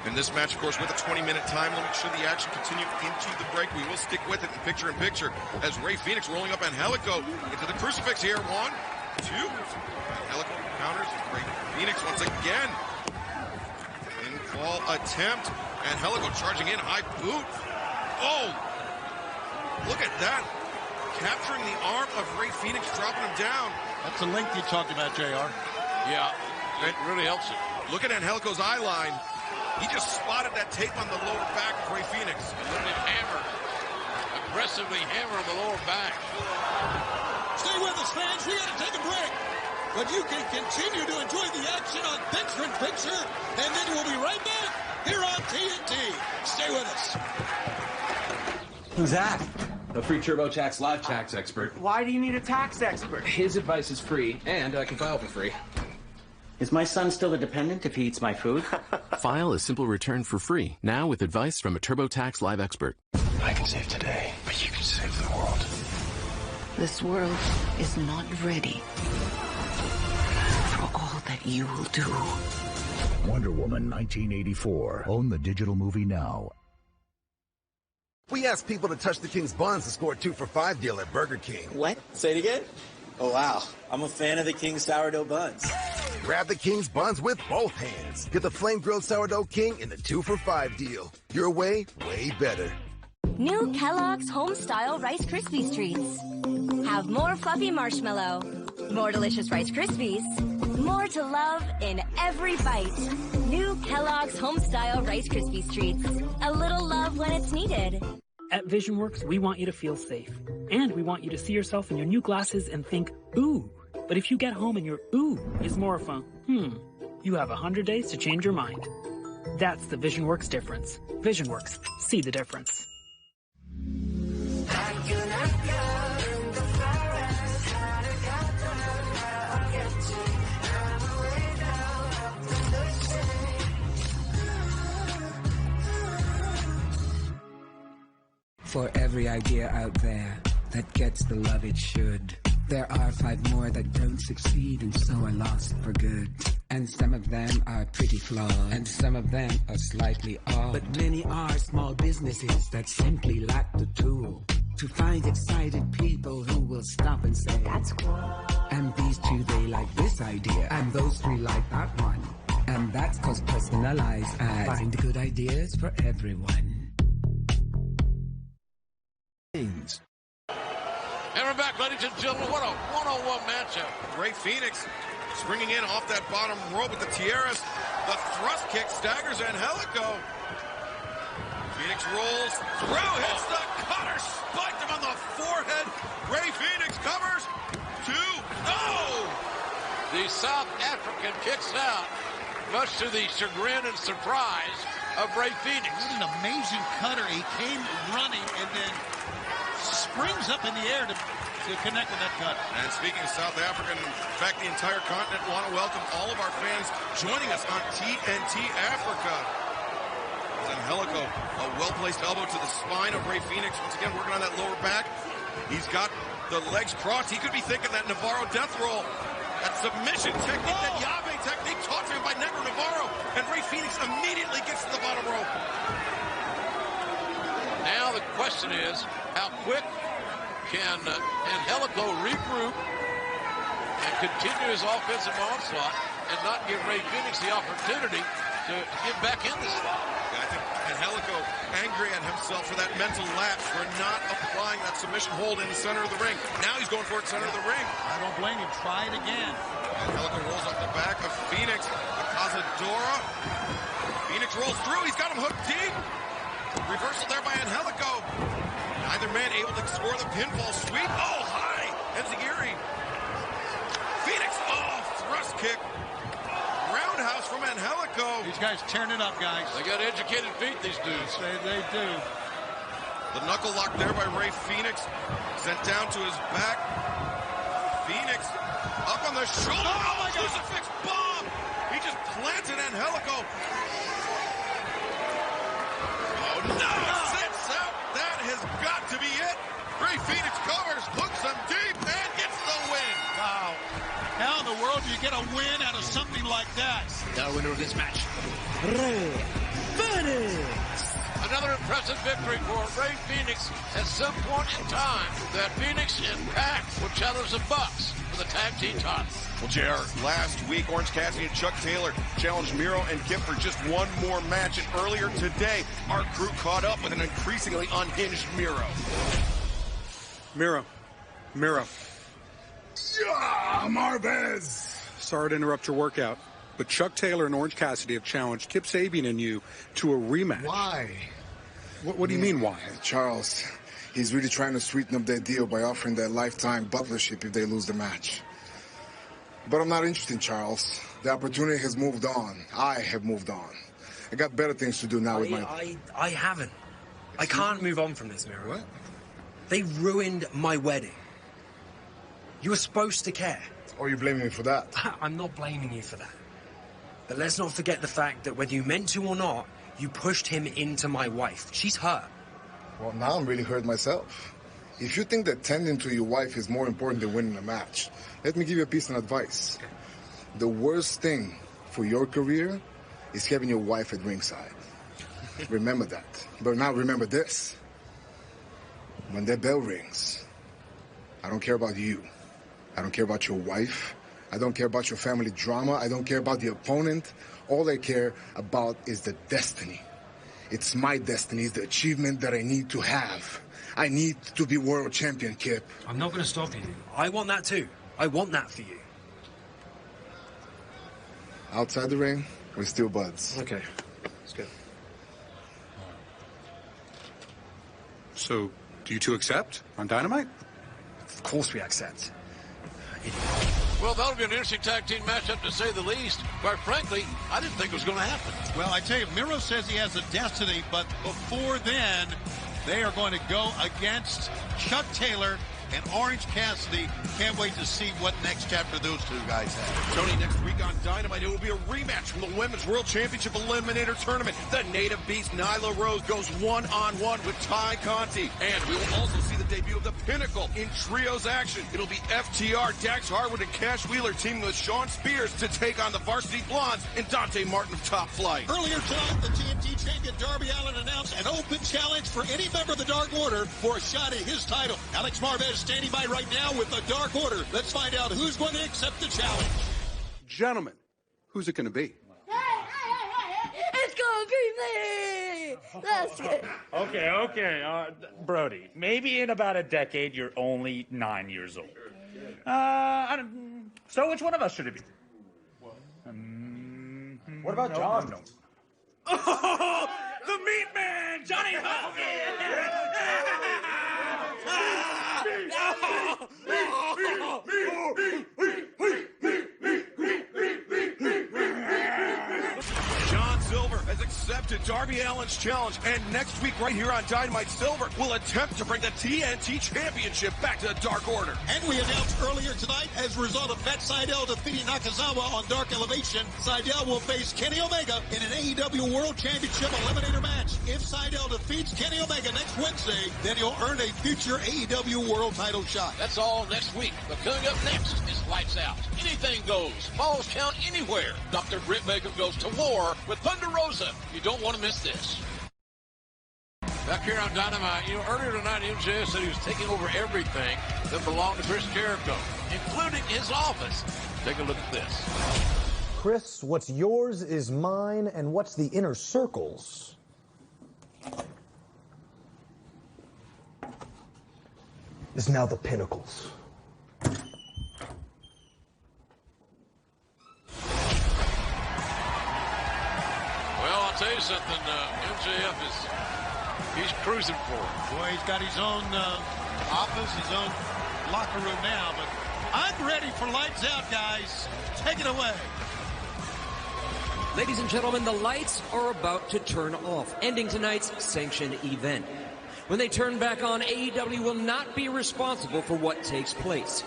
In this match, of course, with a 20-minute time limit, should the action continue into the break, we will stick with it in picture-in-picture as Rey Fenix rolling up Angelico into the crucifix here. 1, 2. Angelico counters. Rey Fenix once again. In-fall attempt. Angelico charging in. High boot. Oh! Look at that. Capturing the arm of Rey Fenix, dropping him down. That's the length you talked about, JR. Yeah, it really helps him. Look at Angelico's eye line. He just spotted that tape on the lower back of Rey Fenix. And let him hammer, aggressively hammer on the lower back. Stay with us, fans. We got to take a break. But you can continue to enjoy the action on Picture in Picture, and then we'll be right back here on TNT. Stay with us. Who's that? A free TurboTax live tax expert. Why do you need a tax expert? His advice is free, and I can file for free. Is my son still a dependent if he eats my food? File a simple return for free, now with advice from a TurboTax live expert. I can save today, but you can save the world. This world is not ready for all that you will do. Wonder Woman 1984. Own the digital movie now. We asked people to touch the King's buns to score a 2 for $5 deal at Burger King. What? Say it again? Oh, wow. I'm a fan of the King's sourdough buns. Grab the King's buns with both hands. Get the flame-grilled sourdough king in the 2 for $5 deal. Your way better. New Kellogg's Home-Style Rice Krispies Treats. Have more fluffy marshmallow, more delicious Rice Krispies, more to love in every bite. New Kellogg's Home-Style Rice Krispies Treats. A little love when it's needed. At VisionWorks, we want you to feel safe. And we want you to see yourself in your new glasses and think, ooh. But if you get home and your ooh is more of a you have 100 days to change your mind. That's the VisionWorks difference. VisionWorks. See the difference. For every idea out there that gets the love it should, there are 5 more that don't succeed and so are lost for good. And some of them are pretty flawed, and some of them are slightly odd. But many are small businesses that simply lack the tool to find excited people who will stop and say, that's cool. And these 2, they like this idea, and those 3 like that one. And that's 'cause personalized ads find good ideas for everyone. And we're back, ladies and gentlemen. What a one-on-one matchup. Rey Fenix springing in off that bottom rope with the tiaras. The thrust kick staggers Angelico. Fenix rolls through, hits the cutter, spiked him on the forehead. Rey Fenix covers. 2. No! The South African kicks out, much to the chagrin and surprise of Rey Fenix. What an amazing cutter. He came running and then springs up in the air to connect with that cut. And speaking of South Africa, in fact, the entire continent want to welcome all of our fans joining us on TNT Africa. As Angelico, a well-placed elbow to the spine of Rey Fenix. Once again, working on that lower back. He's got the legs crossed. He could be thinking that Navarro death roll. That submission technique, that Llave technique taught to him by Negro Navarro. And Rey Fenix immediately gets to the bottom rope. Now the question is, how quick can Angelico regroup and continue his offensive onslaught and not give Rey Fenix the opportunity to get back in this fight? I think Angelico angry at himself for that mental lapse for not applying that submission hold in the center of the ring. Now he's going for it center of the ring. I don't blame him. Try it again. Angelico rolls up the back of Fenix. Cazadora. Fenix rolls through. He's got him hooked deep. Reversal there by Angelico. Neither man able to score the pinfall sweep. Oh, high. Enziguri. Fenix, thrust kick. Roundhouse powerhouse from Angelico. These guys tearing it up, guys. They got educated feet, these dudes. They do. The knuckle lock there by Rey Fenix. Sent down to his back. Fenix up on the shoulder. Oh, my God. Crucifix bomb. He just planted Angelico. Oh, no. Sits out. That has got to be it. Rey Fenix covers, hooks him deep, and gets the win. Wow. How in the world do you get a win out of something like that? The winner of this match, Rey Fenix. Another impressive victory for Rey Fenix. At some point in time, that Phoenix and Pac will challenge the Bucks for the tag team title. Well, JR, last week, Orange Cassidy and Chuck Taylor challenged Miro and Kip for just one more match. And earlier today, our crew caught up with an increasingly unhinged Miro. Miro. Yeah, Marvez. Sorry to interrupt your workout, but Chuck Taylor and Orange Cassidy have challenged Kip Sabian and you to a rematch. Why? What do you mean, why? Charles, he's really trying to sweeten up their deal by offering their lifetime butlership if they lose the match. But I'm not interested, Charles. The opportunity has moved on. I have moved on. I got better things to do now with my... I haven't. I can't move on from this, Miro. What? They ruined my wedding. You were supposed to care. Or you blaming me for that? I'm not blaming you for that. But let's not forget the fact that whether you meant to or not, you pushed him into my wife. She's hurt. Well, now I'm really hurt myself. If you think that tending to your wife is more important than winning a match, let me give you a piece of advice. The worst thing for your career is having your wife at ringside. Remember that. But now remember this. When that bell rings, I don't care about you. I don't care about your wife. I don't care about your family drama. I don't care about the opponent. All I care about is the destiny. It's my destiny. It's the achievement that I need to have. I need to be world champion, Kip. I'm not going to stop you. I want that too. I want that for you. Outside the ring, we're still buds. Okay. Let's go. So, do you two accept on Dynamite? Of course we accept. Well, that'll be an interesting tag team matchup, to say the least. Quite frankly, I didn't think it was going to happen. Well, I tell you, Miro says he has a destiny, but before then, they are going to go against Chuck Taylor and Orange Cassidy. Can't wait to see what next chapter those two guys have. Tony, next week on Dynamite, it will be a rematch from the Women's World Championship Eliminator Tournament. The native beast Nyla Rose goes one-on-one with Ty Conti. And we will also see the debut of the Pinnacle in trios action. It'll be FTR, Dax Harwood, and Cash Wheeler teaming with Sean Spears to take on the Varsity Blondes and Dante Martin of Top Flight. Earlier tonight, the TNT champion Darby Allin announced an open challenge for any member of the Dark Order for a shot at his title. Alex Marvez standing by right now with the Dark Order. Let's find out who's going to accept the challenge. Gentlemen, who's it going to be? It's gonna be me! That's it. Okay. Brody, maybe in about a decade you're only 9 years old. So which one of us should it be? What about John? No. Oh, the Meat Man, Johnny Hogan! John Silver has accepted Darby Allin's challenge, and next week right here on Dynamite, Silver will attempt to bring the TNT Championship back to the Dark Order. And we announced earlier tonight, as a result of Matt Sydal defeating Nakazawa on Dark Elevation, Sydal will face Kenny Omega in an AEW World Championship Eliminator match. If Sydal defeats Kenny Omega next Wednesday, then he'll earn a future AEW World title shot. That's all next week. But coming up next is Lights Out. Anything goes. Falls count anywhere. Dr. Britt Baker goes to war with Thunder Rosa. You don't want to miss this. Back here on Dynamite, earlier tonight, MJF said he was taking over everything that belonged to Chris Jericho, including his office. Take a look at this. Chris, what's yours is mine, and what's the inner circles is now the Pinnacles. Well, I'll tell you something, MJF he's cruising for it. Boy, he's got his own office, his own locker room now, but I'm ready for Lights Out, guys. Take it away. Ladies and gentlemen, the lights are about to turn off, ending tonight's sanctioned event. When they turn back on, AEW will not be responsible for what takes place.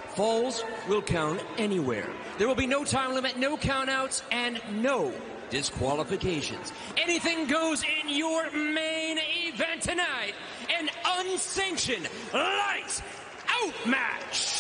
Falls will count anywhere. There will be no time limit, no countouts, and no disqualifications. Anything goes in your main event tonight. An unsanctioned lights out match.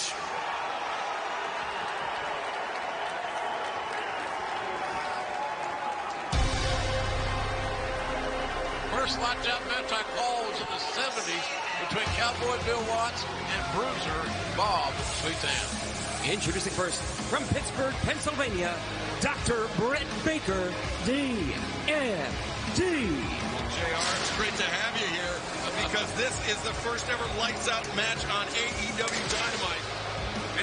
First lights out match I call was in the 70s between Cowboy Bill Watts and Bruiser Bob Sweetan. Introducing first, from Pittsburgh, Pennsylvania, Dr. Britt Baker, DMD. JR, it's great to have you here because this is the first ever lights out match on AEW Dynamite.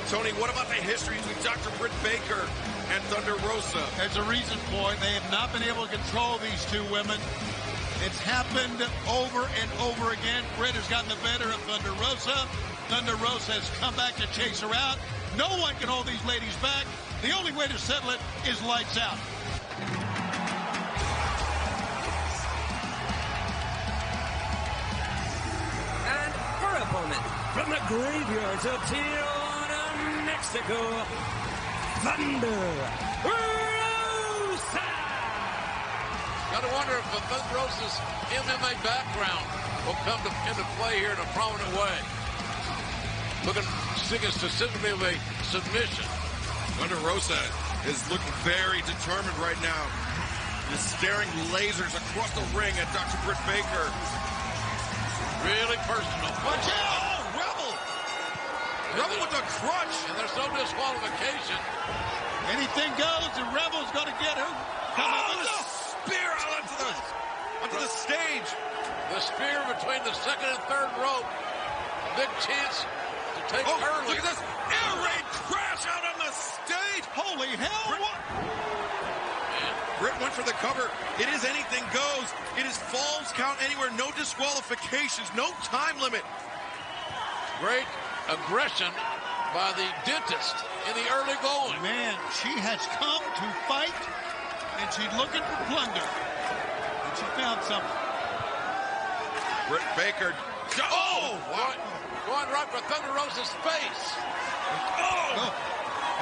And Tony, what about the history between Dr. Britt Baker and Thunder Rosa? There's a reason for it. They have not been able to control these two women. It's happened over and over again. Britt has gotten the better of Thunder Rosa. Thunder Rosa has come back to chase her out. No one can hold these ladies back. The only way to settle it is lights out. And her opponent, from the graveyards of Tijuana, Mexico, Thunder Rosa. Got to wonder if the Thunder Rosa's MMA background will come into play here in a prominent way. Speaking specifically of a submission. Thunder Rosa is looking very determined right now. He's staring lasers across the ring at Dr. Britt Baker. Really personal. Watch out! Oh, Rebel! Rebel with the crutch. And there's no disqualification. Anything goes, and Rebel's going to get her. Come on with the spear out onto the stage. The spear between the second and third rope. Big chance to take early. Look at this. Air raid crash out on the stage. Holy hell. Britt went for the cover. It is anything goes. It is falls count anywhere. No disqualifications. No time limit. Great aggression by the dentist in the early going. Man, she has come to fight, and she's looking for plunder. And she found something. Britt Baker. Oh! Wow. Going right for Thunder Rosa's face. Oh!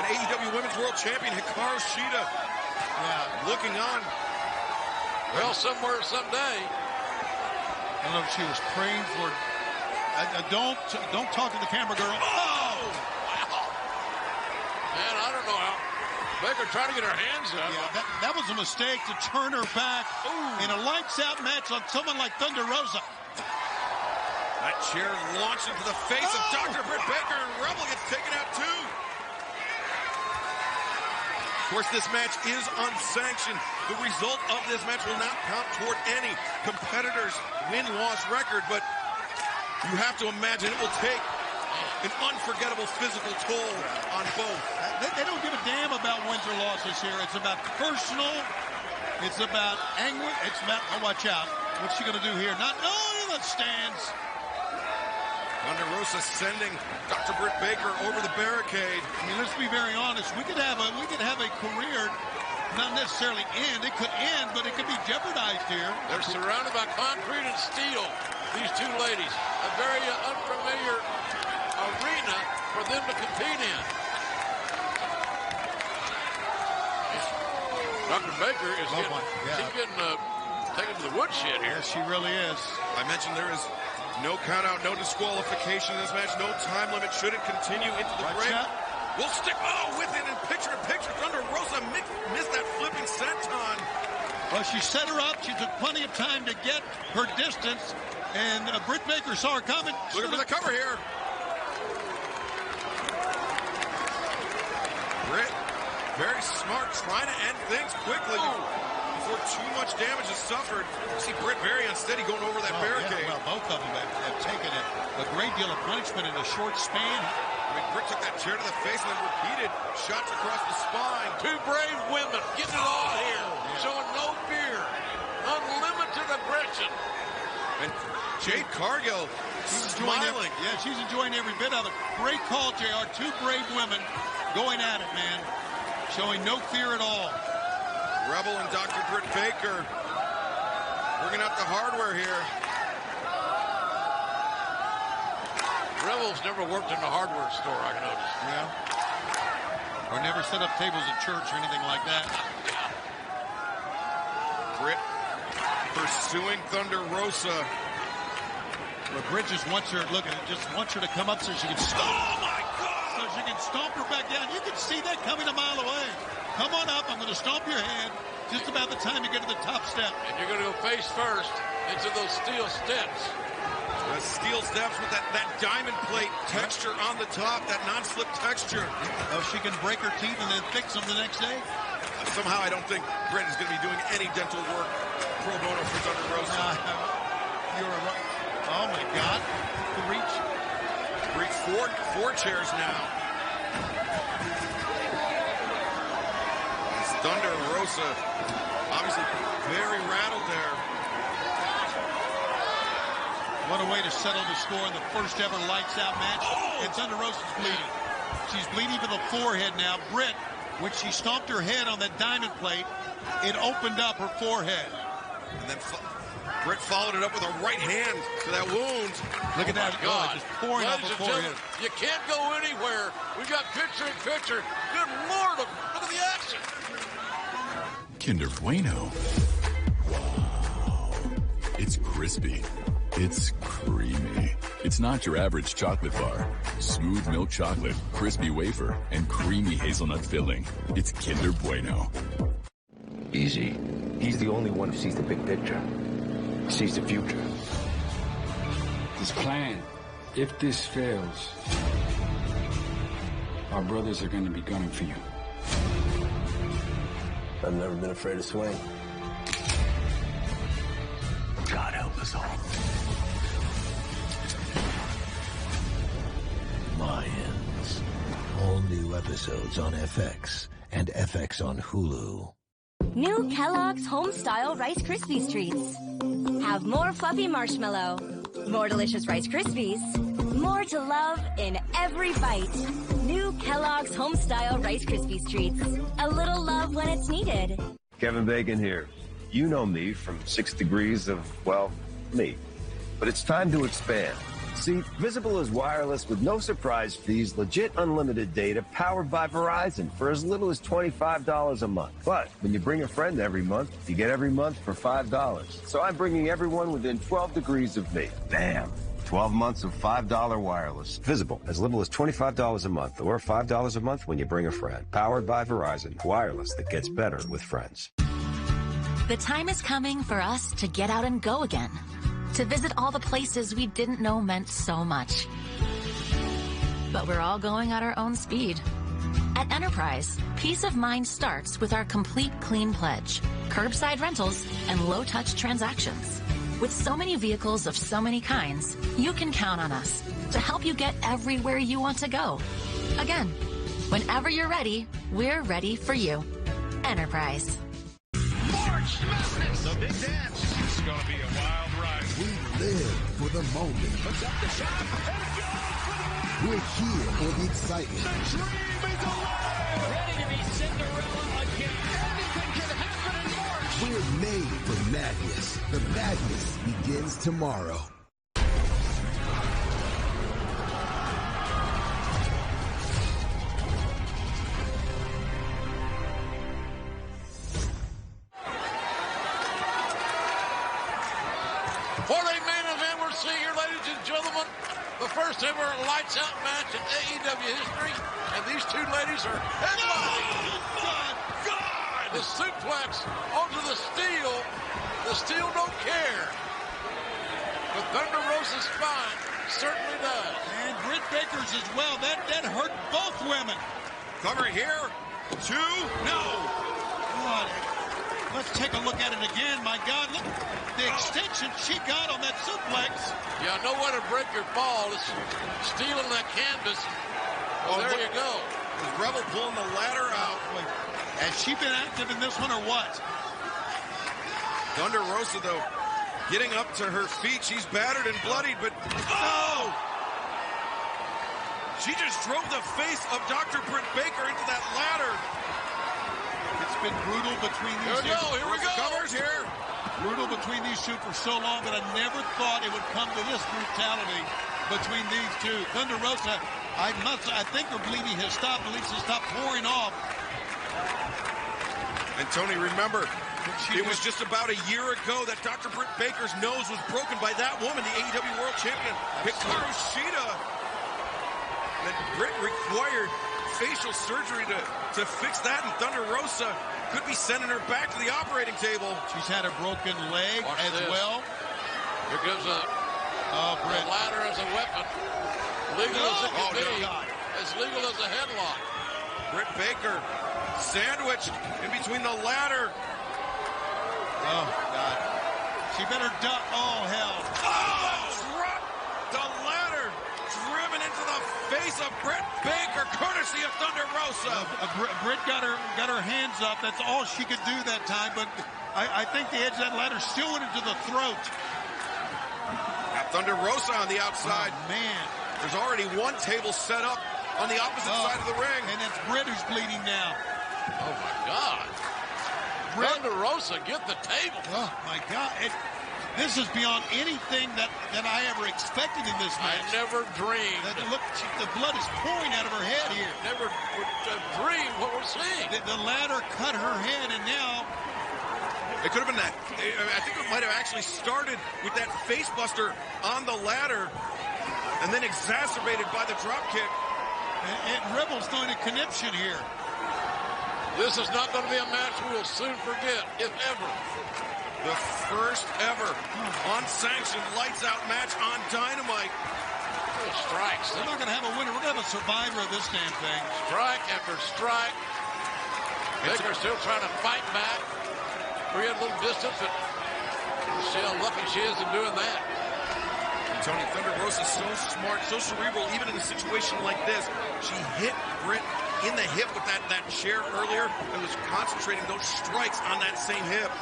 An AEW Women's World Champion, Hikaru Shida. Yeah, looking on. Well, somewhere, someday. I don't know if she was praying for. Don't talk to the camera, girl. Oh! Wow. Man, I don't know how. Baker trying to get her hands up. Yeah, that was a mistake to turn her back in a lights-out match on someone like Thunder Rosa. That chair launched into the face of Dr. Britt Baker, and Rebel gets taken out too. Of course, this match is unsanctioned. The result of this match will not count toward any competitor's win-loss record, but you have to imagine it will take an unforgettable physical toll on both. They don't give a damn about wins or losses here. It's about personal. It's about anger. It's about, watch out. What's she going to do here? That stands. Thunder Rosa sending Dr. Britt Baker over the barricade. I mean, let's be very honest. We could have a career, not necessarily end. It could end, but it could be jeopardized here. They're surrounded by concrete and steel. These two ladies, a very unfamiliar arena for them to compete in. Dr. Baker is getting taken to the woodshed here. Yes, she really is. I mentioned there is no count out, no disqualification in this match, no time limit. Should it continue into the break? We'll stick with it in picture. Thunder Rosa missed that flipping senton. Well, she set her up. She took plenty of time to get her distance, and Britt Baker saw her coming. Looking for the cover here. Britt, very smart, trying to end things quickly before too much damage is suffered. You see Britt very unsteady going over that barricade. Yeah, well, both of them have taken a great deal of punishment in a short span. I mean, Britt took that chair to the face and then repeated shots across the spine. Two brave women getting it all here, showing no fear, unlimited aggression. And Jade Cargill smiling. She's enjoying every bit of it. Great call, JR. Two brave women going at it, man. Showing no fear at all. Rebel and Dr. Britt Baker bringing out the hardware here. Rebel's never worked in a hardware store, I noticed. Yeah. Or never set up tables at church or anything like that. Britt pursuing Thunder Rosa. But Britt just wants her, just wants her to come up so she can stomp. Oh my God! So she can stomp her back down. You can see that coming a mile away. Come on up. I'm going to stomp your head just about the time you get to the top step. And you're going to go face first into those steel steps. The steel steps with that diamond plate texture on the top, that non-slip texture. Oh, she can break her teeth and then fix them the next day? Somehow I don't think Britt is going to be doing any dental work pro bono for Thunder Rosa. You're right. Oh, my God. The reach. Four chairs now. It's Thunder Rosa, obviously very rattled there. What a way to settle the score in the first ever lights out match. And Thunder Rosa's bleeding. She's bleeding to the forehead now. Britt, when she stomped her head on that diamond plate, it opened up her forehead. And then Britt followed it up with a right hand to that wound. Look at that. God. Just pouring off her forehead. You can't go anywhere. We've got picture in picture. Good Lord, look at the action. Kinder Bueno. Wow. It's crispy. It's creamy. It's not your average chocolate bar. Smooth milk chocolate, crispy wafer, and creamy hazelnut filling. It's Kinder Bueno. Easy. He's the only one who sees the big picture. Sees the future. This plan, if this fails, our brothers are going to be gunning for you. I've never been afraid to swing. God help us all. Lions. All new episodes on FX and FX on Hulu. New Kellogg's Homestyle Rice Krispies Treats. Have more fluffy marshmallow, more delicious Rice Krispies, more to love in every bite. New Kellogg's Homestyle Rice Krispies Treats. A little love when it's needed. Kevin Bacon here. You know me from 6 Degrees of, well, me. But it's time to expand. See, Visible is wireless with no surprise fees, legit unlimited data, powered by Verizon for as little as $25 a month. But when you bring a friend every month, you get every month for $5. So I'm bringing everyone within 12 degrees of me. Bam! 12 months of $5 wireless. Visible, as little as $25 a month or $5 a month when you bring a friend. Powered by Verizon, wireless that gets better with friends. The time is coming for us to get out and go again. To visit all the places we didn't know meant so much. But we're all going at our own speed. At Enterprise, peace of mind starts with our complete clean pledge, curbside rentals, and low-touch transactions. With so many vehicles of so many kinds, you can count on us to help you get everywhere you want to go. Again, whenever you're ready, we're ready for you. Enterprise. March Madness, the big dance. It's going to be a wild ride. We live for the moment. Puts up the shot. We're here for the excitement. The dream is alive. Ready to be Cinderella again. Anything can happen in March. We're made for madness. The madness begins tomorrow. For the main event, we're seeing here, ladies and gentlemen, the first ever lights out match in AEW history. And these two ladies are headlining. God! The suplex onto the steel. The steel don't care. But Thunder Rosa's spine certainly does. And Britt Baker's as well. That hurt both women. Cover here. 2. No. God. Let's take a look at it again. My God, look the extension she got on that suplex. Yeah, no way to break your fall. It's stealing that canvas. Oh, there you go. Is Rebel pulling the ladder out? Has she been active in this one or what? Thunder Rosa, though, getting up to her feet. She's battered and bloodied, but oh! She just drove the face of Dr. Britt Baker into that ladder. It's been brutal between these two. Here we go. Covers here. Brutal between these two for so long, but I never thought it would come to this brutality between these two. Thunder Rosa, I think her bleeding has stopped. At least it's stopped pouring off. And Tony, remember, it was just about a year ago that Dr. Britt Baker's nose was broken by that woman, the AEW World Champion, Hikaru Shida. And Britt required facial surgery to fix that, and Thunder Rosa could be sending her back to the operating table. She's had a broken leg well. Here comes a ladder as a weapon. Legal as it can be. As legal as a headlock. Britt Baker sandwiched in between the ladder. Oh, God. She better duck. Oh, hell. Oh! Drop the ladder. Driven into the face of Britt Baker, courtesy of Thunder Rosa. Britt got her hands up. That's all she could do that time, but I think the edge of that ladder still went into the throat. Got Thunder Rosa on the outside. Oh, man. There's already one table set up on the opposite side of the ring. And it's Britt who's bleeding now. Oh, my God. Thunder Rosa, get the table. Oh, my God. This is beyond anything that I ever expected in this match. I never dreamed. Look, the blood is pouring out of her head here. Never would dream what we're seeing. The ladder cut her head, and now... It could have been that. I think it might have actually started with that face buster on the ladder and then exacerbated by the drop kick. And Rebel's doing a conniption here. This is not going to be a match we will soon forget, if ever. The first ever unsanctioned lights-out match on Dynamite. Strikes. We're not going to have a winner. We're going to have a survivor of this damn thing. Strike after strike. Baker still trying to fight back. We had a little distance, but see how lucky she is in doing that. And Tony, Thunder Rosa is so smart, so cerebral, even in a situation like this. She hit Britt in the hip with that chair earlier and was concentrating those strikes on that same hip.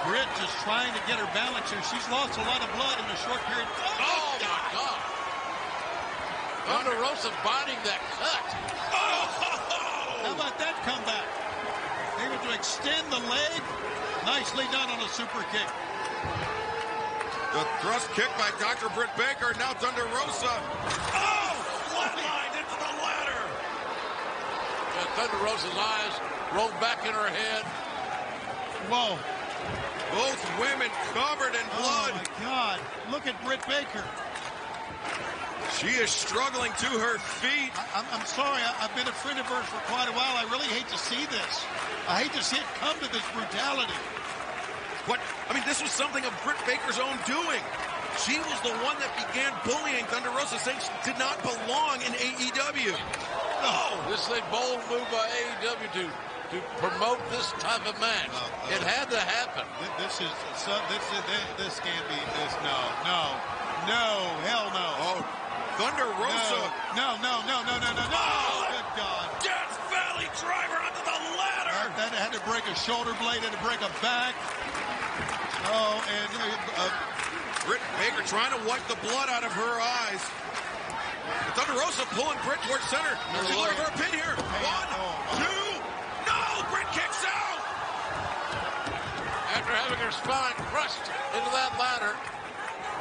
Britt just trying to get her balance here. She's lost a lot of blood in a short period. Oh, my God. Thunder Rosa biting that cut. Oh! How about that comeback? Able to extend the leg. Nicely done on a super kick. The thrust kick by Dr. Britt Baker. Now Thunder Rosa. Oh! Flatlined into the ladder. Thunder Rosa's eyes rolled back in her head. Whoa. Both women covered in blood. Oh, my God. Look at Britt Baker. She is struggling to her feet. I'm sorry. I've been a friend of hers for quite a while. I really hate to see this. I hate to see it come to this brutality. This was something of Britt Baker's own doing. She was the one that began bullying Thunder Rosa, saying she did not belong in AEW. Oh, this is a bold move by AEW to promote this type of match. It had to happen. This can't be this. No, hell no. Oh, Thunder Rosa. No. Oh, good God. Death Valley driver onto the ladder. That had to break a shoulder blade, had to break a back. Oh, and Britt Baker trying to wipe the blood out of her eyes. And Thunder Rosa pulling Britt towards center. She's looking for a pin here. 1, 2. No, Britt kicks out. After having her spine crushed into that ladder,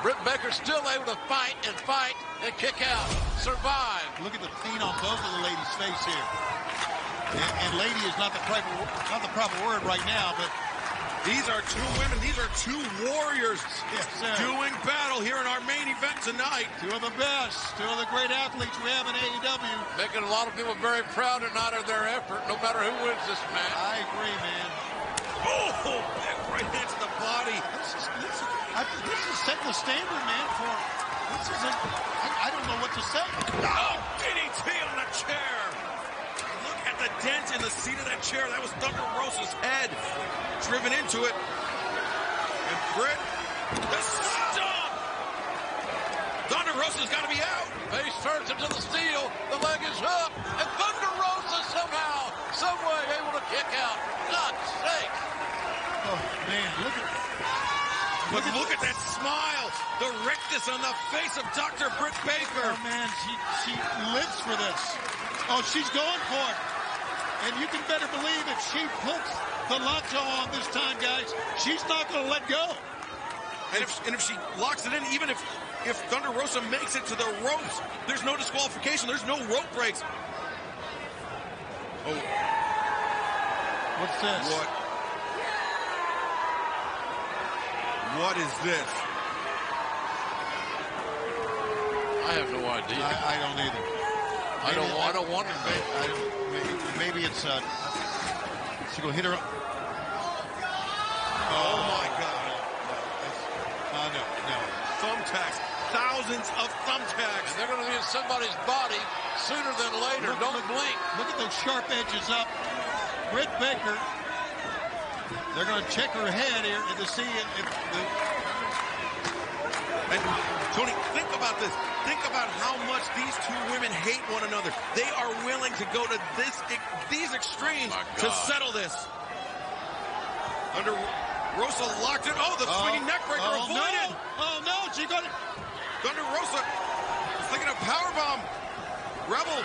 Britt Baker still able to fight and kick out. Survive. Look at the pain on both of the ladies' face here. And lady is not the proper word right now, but these are two women. These are two warriors doing battle here in our main event tonight. Two of the best, two of the great athletes we have in AEW. Making a lot of people very proud and honor their effort, no matter who wins this match. I agree, man. Oh, big right hand to the body. This is setting the standard, man, for this isn't, I don't know what to say. Oh, DDT on the chair. Look at the dent in the seat of that chair. That was Thunder Rosa's head driven into it. And Britt, the stomp. Thunder Rosa's got to be out. Face first into the steel. The leg is up. And Thunder Rosa somehow, some way able to kick out. God's sake. Oh, man, look at Look at that smile, the rectus on the face of Dr. Britt Baker. Oh, man, she lives for this. Oh, she's going for it. And you can better believe if she puts the lasso on this time, guys, she's not going to let go. And if she locks it in, even if Thunder Rosa makes it to the ropes, there's no disqualification. There's no rope breaks. Oh. What's this? What is this? I have no idea. I don't either. I don't want to. Maybe it's she go hit her. Oh my God! No. Thumbtacks, thousands of thumbtacks, and they're going to be in somebody's body sooner than later. Don't blink. Look at those sharp edges up. Britt Baker. They're going to check her head here to see if the. And Tony, think about this. Think about how much these two women hate one another. They are willing to go to these extremes to settle this. Thunder Rosa locked it. Oh, the swinging neckbreaker avoided. No, she got it. Thunder Rosa is thinking of powerbomb. Rebel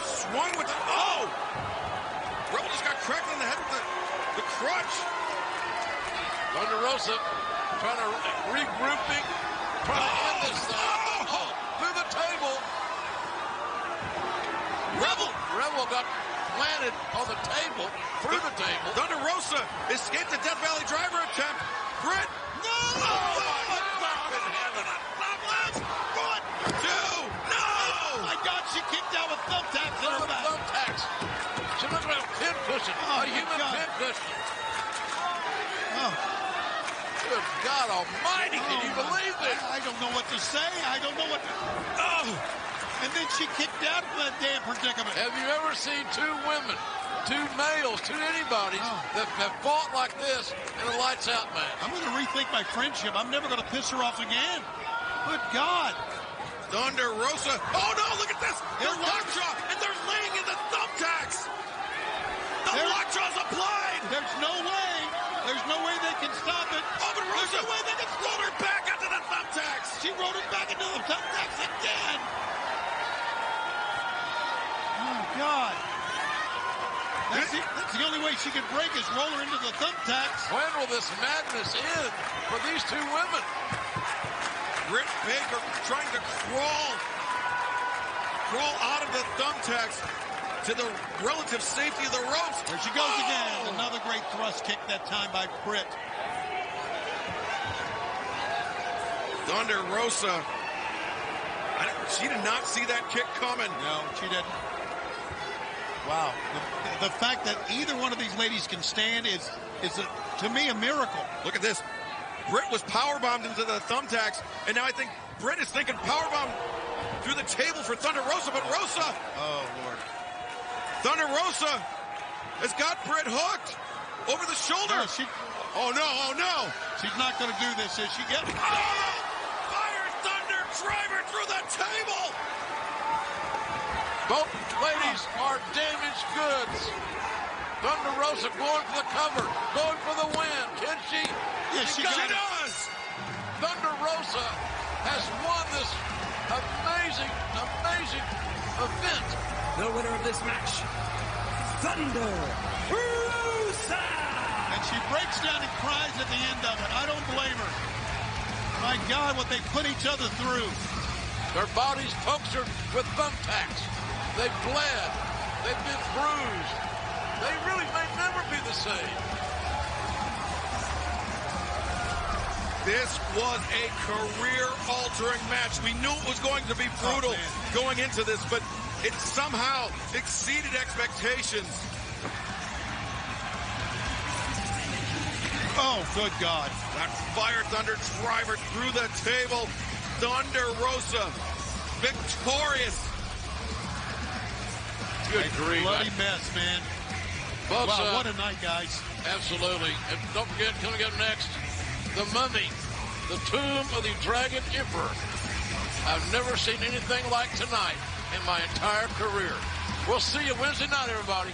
swung with the. Oh! Rebel just got cracked in the head with the crutch. Thunder Rosa trying to regrouping. Trying to end this thing. Oh, through the table. Rebel got planted on the table, through the table. Thunder Rosa escaped the Death Valley driver attempt. Britt. No! Oh, my God in heaven. 1, 2, no! Oh, my God, she kicked out with thumbtacks in her back. Thumbtacks. She looked like a pin cushion. A human pin cushion. Oh. Good God Almighty, can you believe this? I don't know what to say. I don't know what to... Oh! And then she kicked out of that damn predicament. Have you ever seen two women, two males, two anybody's that have fought like this in a lights-out match? I'm going to rethink my friendship. I'm never going to piss her off again. Good God. Thunder Rosa. Oh, no, look at this. They're lockjaw, and they're laying in the thumbtacks. The lockjaw's applied. There's no way. There's no way they can stop it. Oh, but Rosa, there's no way they can roll her back into the thumbtacks. She rolled it back into the thumbtacks again. Oh, God. That's the only way she can break is roll her into the thumbtacks. When will this madness end for these two women? Britt Baker trying to crawl out of the thumbtacks to the relative safety of the ropes. There she goes again. Another great thrust kick that time by Britt. Thunder Rosa. She did not see that kick coming. No, she didn't. Wow. The fact that either one of these ladies can stand is to me, a miracle. Look at this. Britt was powerbombed into the thumbtacks, and now I think Britt is thinking powerbomb through the table for Thunder Rosa, but Rosa. Oh, Lord. Thunder Rosa has got Britt hooked over the shoulder. Oh, no. She's not going to do this, is she? Oh! Fire Thunder driver through the table. Both ladies are damaged goods. Thunder Rosa going for the cover, going for the win. Can she? Yes, she does. Thunder Rosa has won this amazing event. The winner of this match, Thunder Rosa. And she breaks down and cries at the end of it. I don't blame her. My God, what they put each other through. Their bodies punctured with thumbtacks. They've bled. They've been bruised. They really may never be the same. This was a career-altering match. We knew it was going to be brutal going into this, but it somehow exceeded expectations. Oh, good God. That Fire Thunder driver through the table. Thunder Rosa victorious. Good grief. Bloody mess, man. Folks, wow, what a night, guys. Absolutely. And don't forget, coming up next, the Mummy, the Tomb of the Dragon Emperor. I've never seen anything like tonight in my entire career. We'll see you Wednesday night, everybody.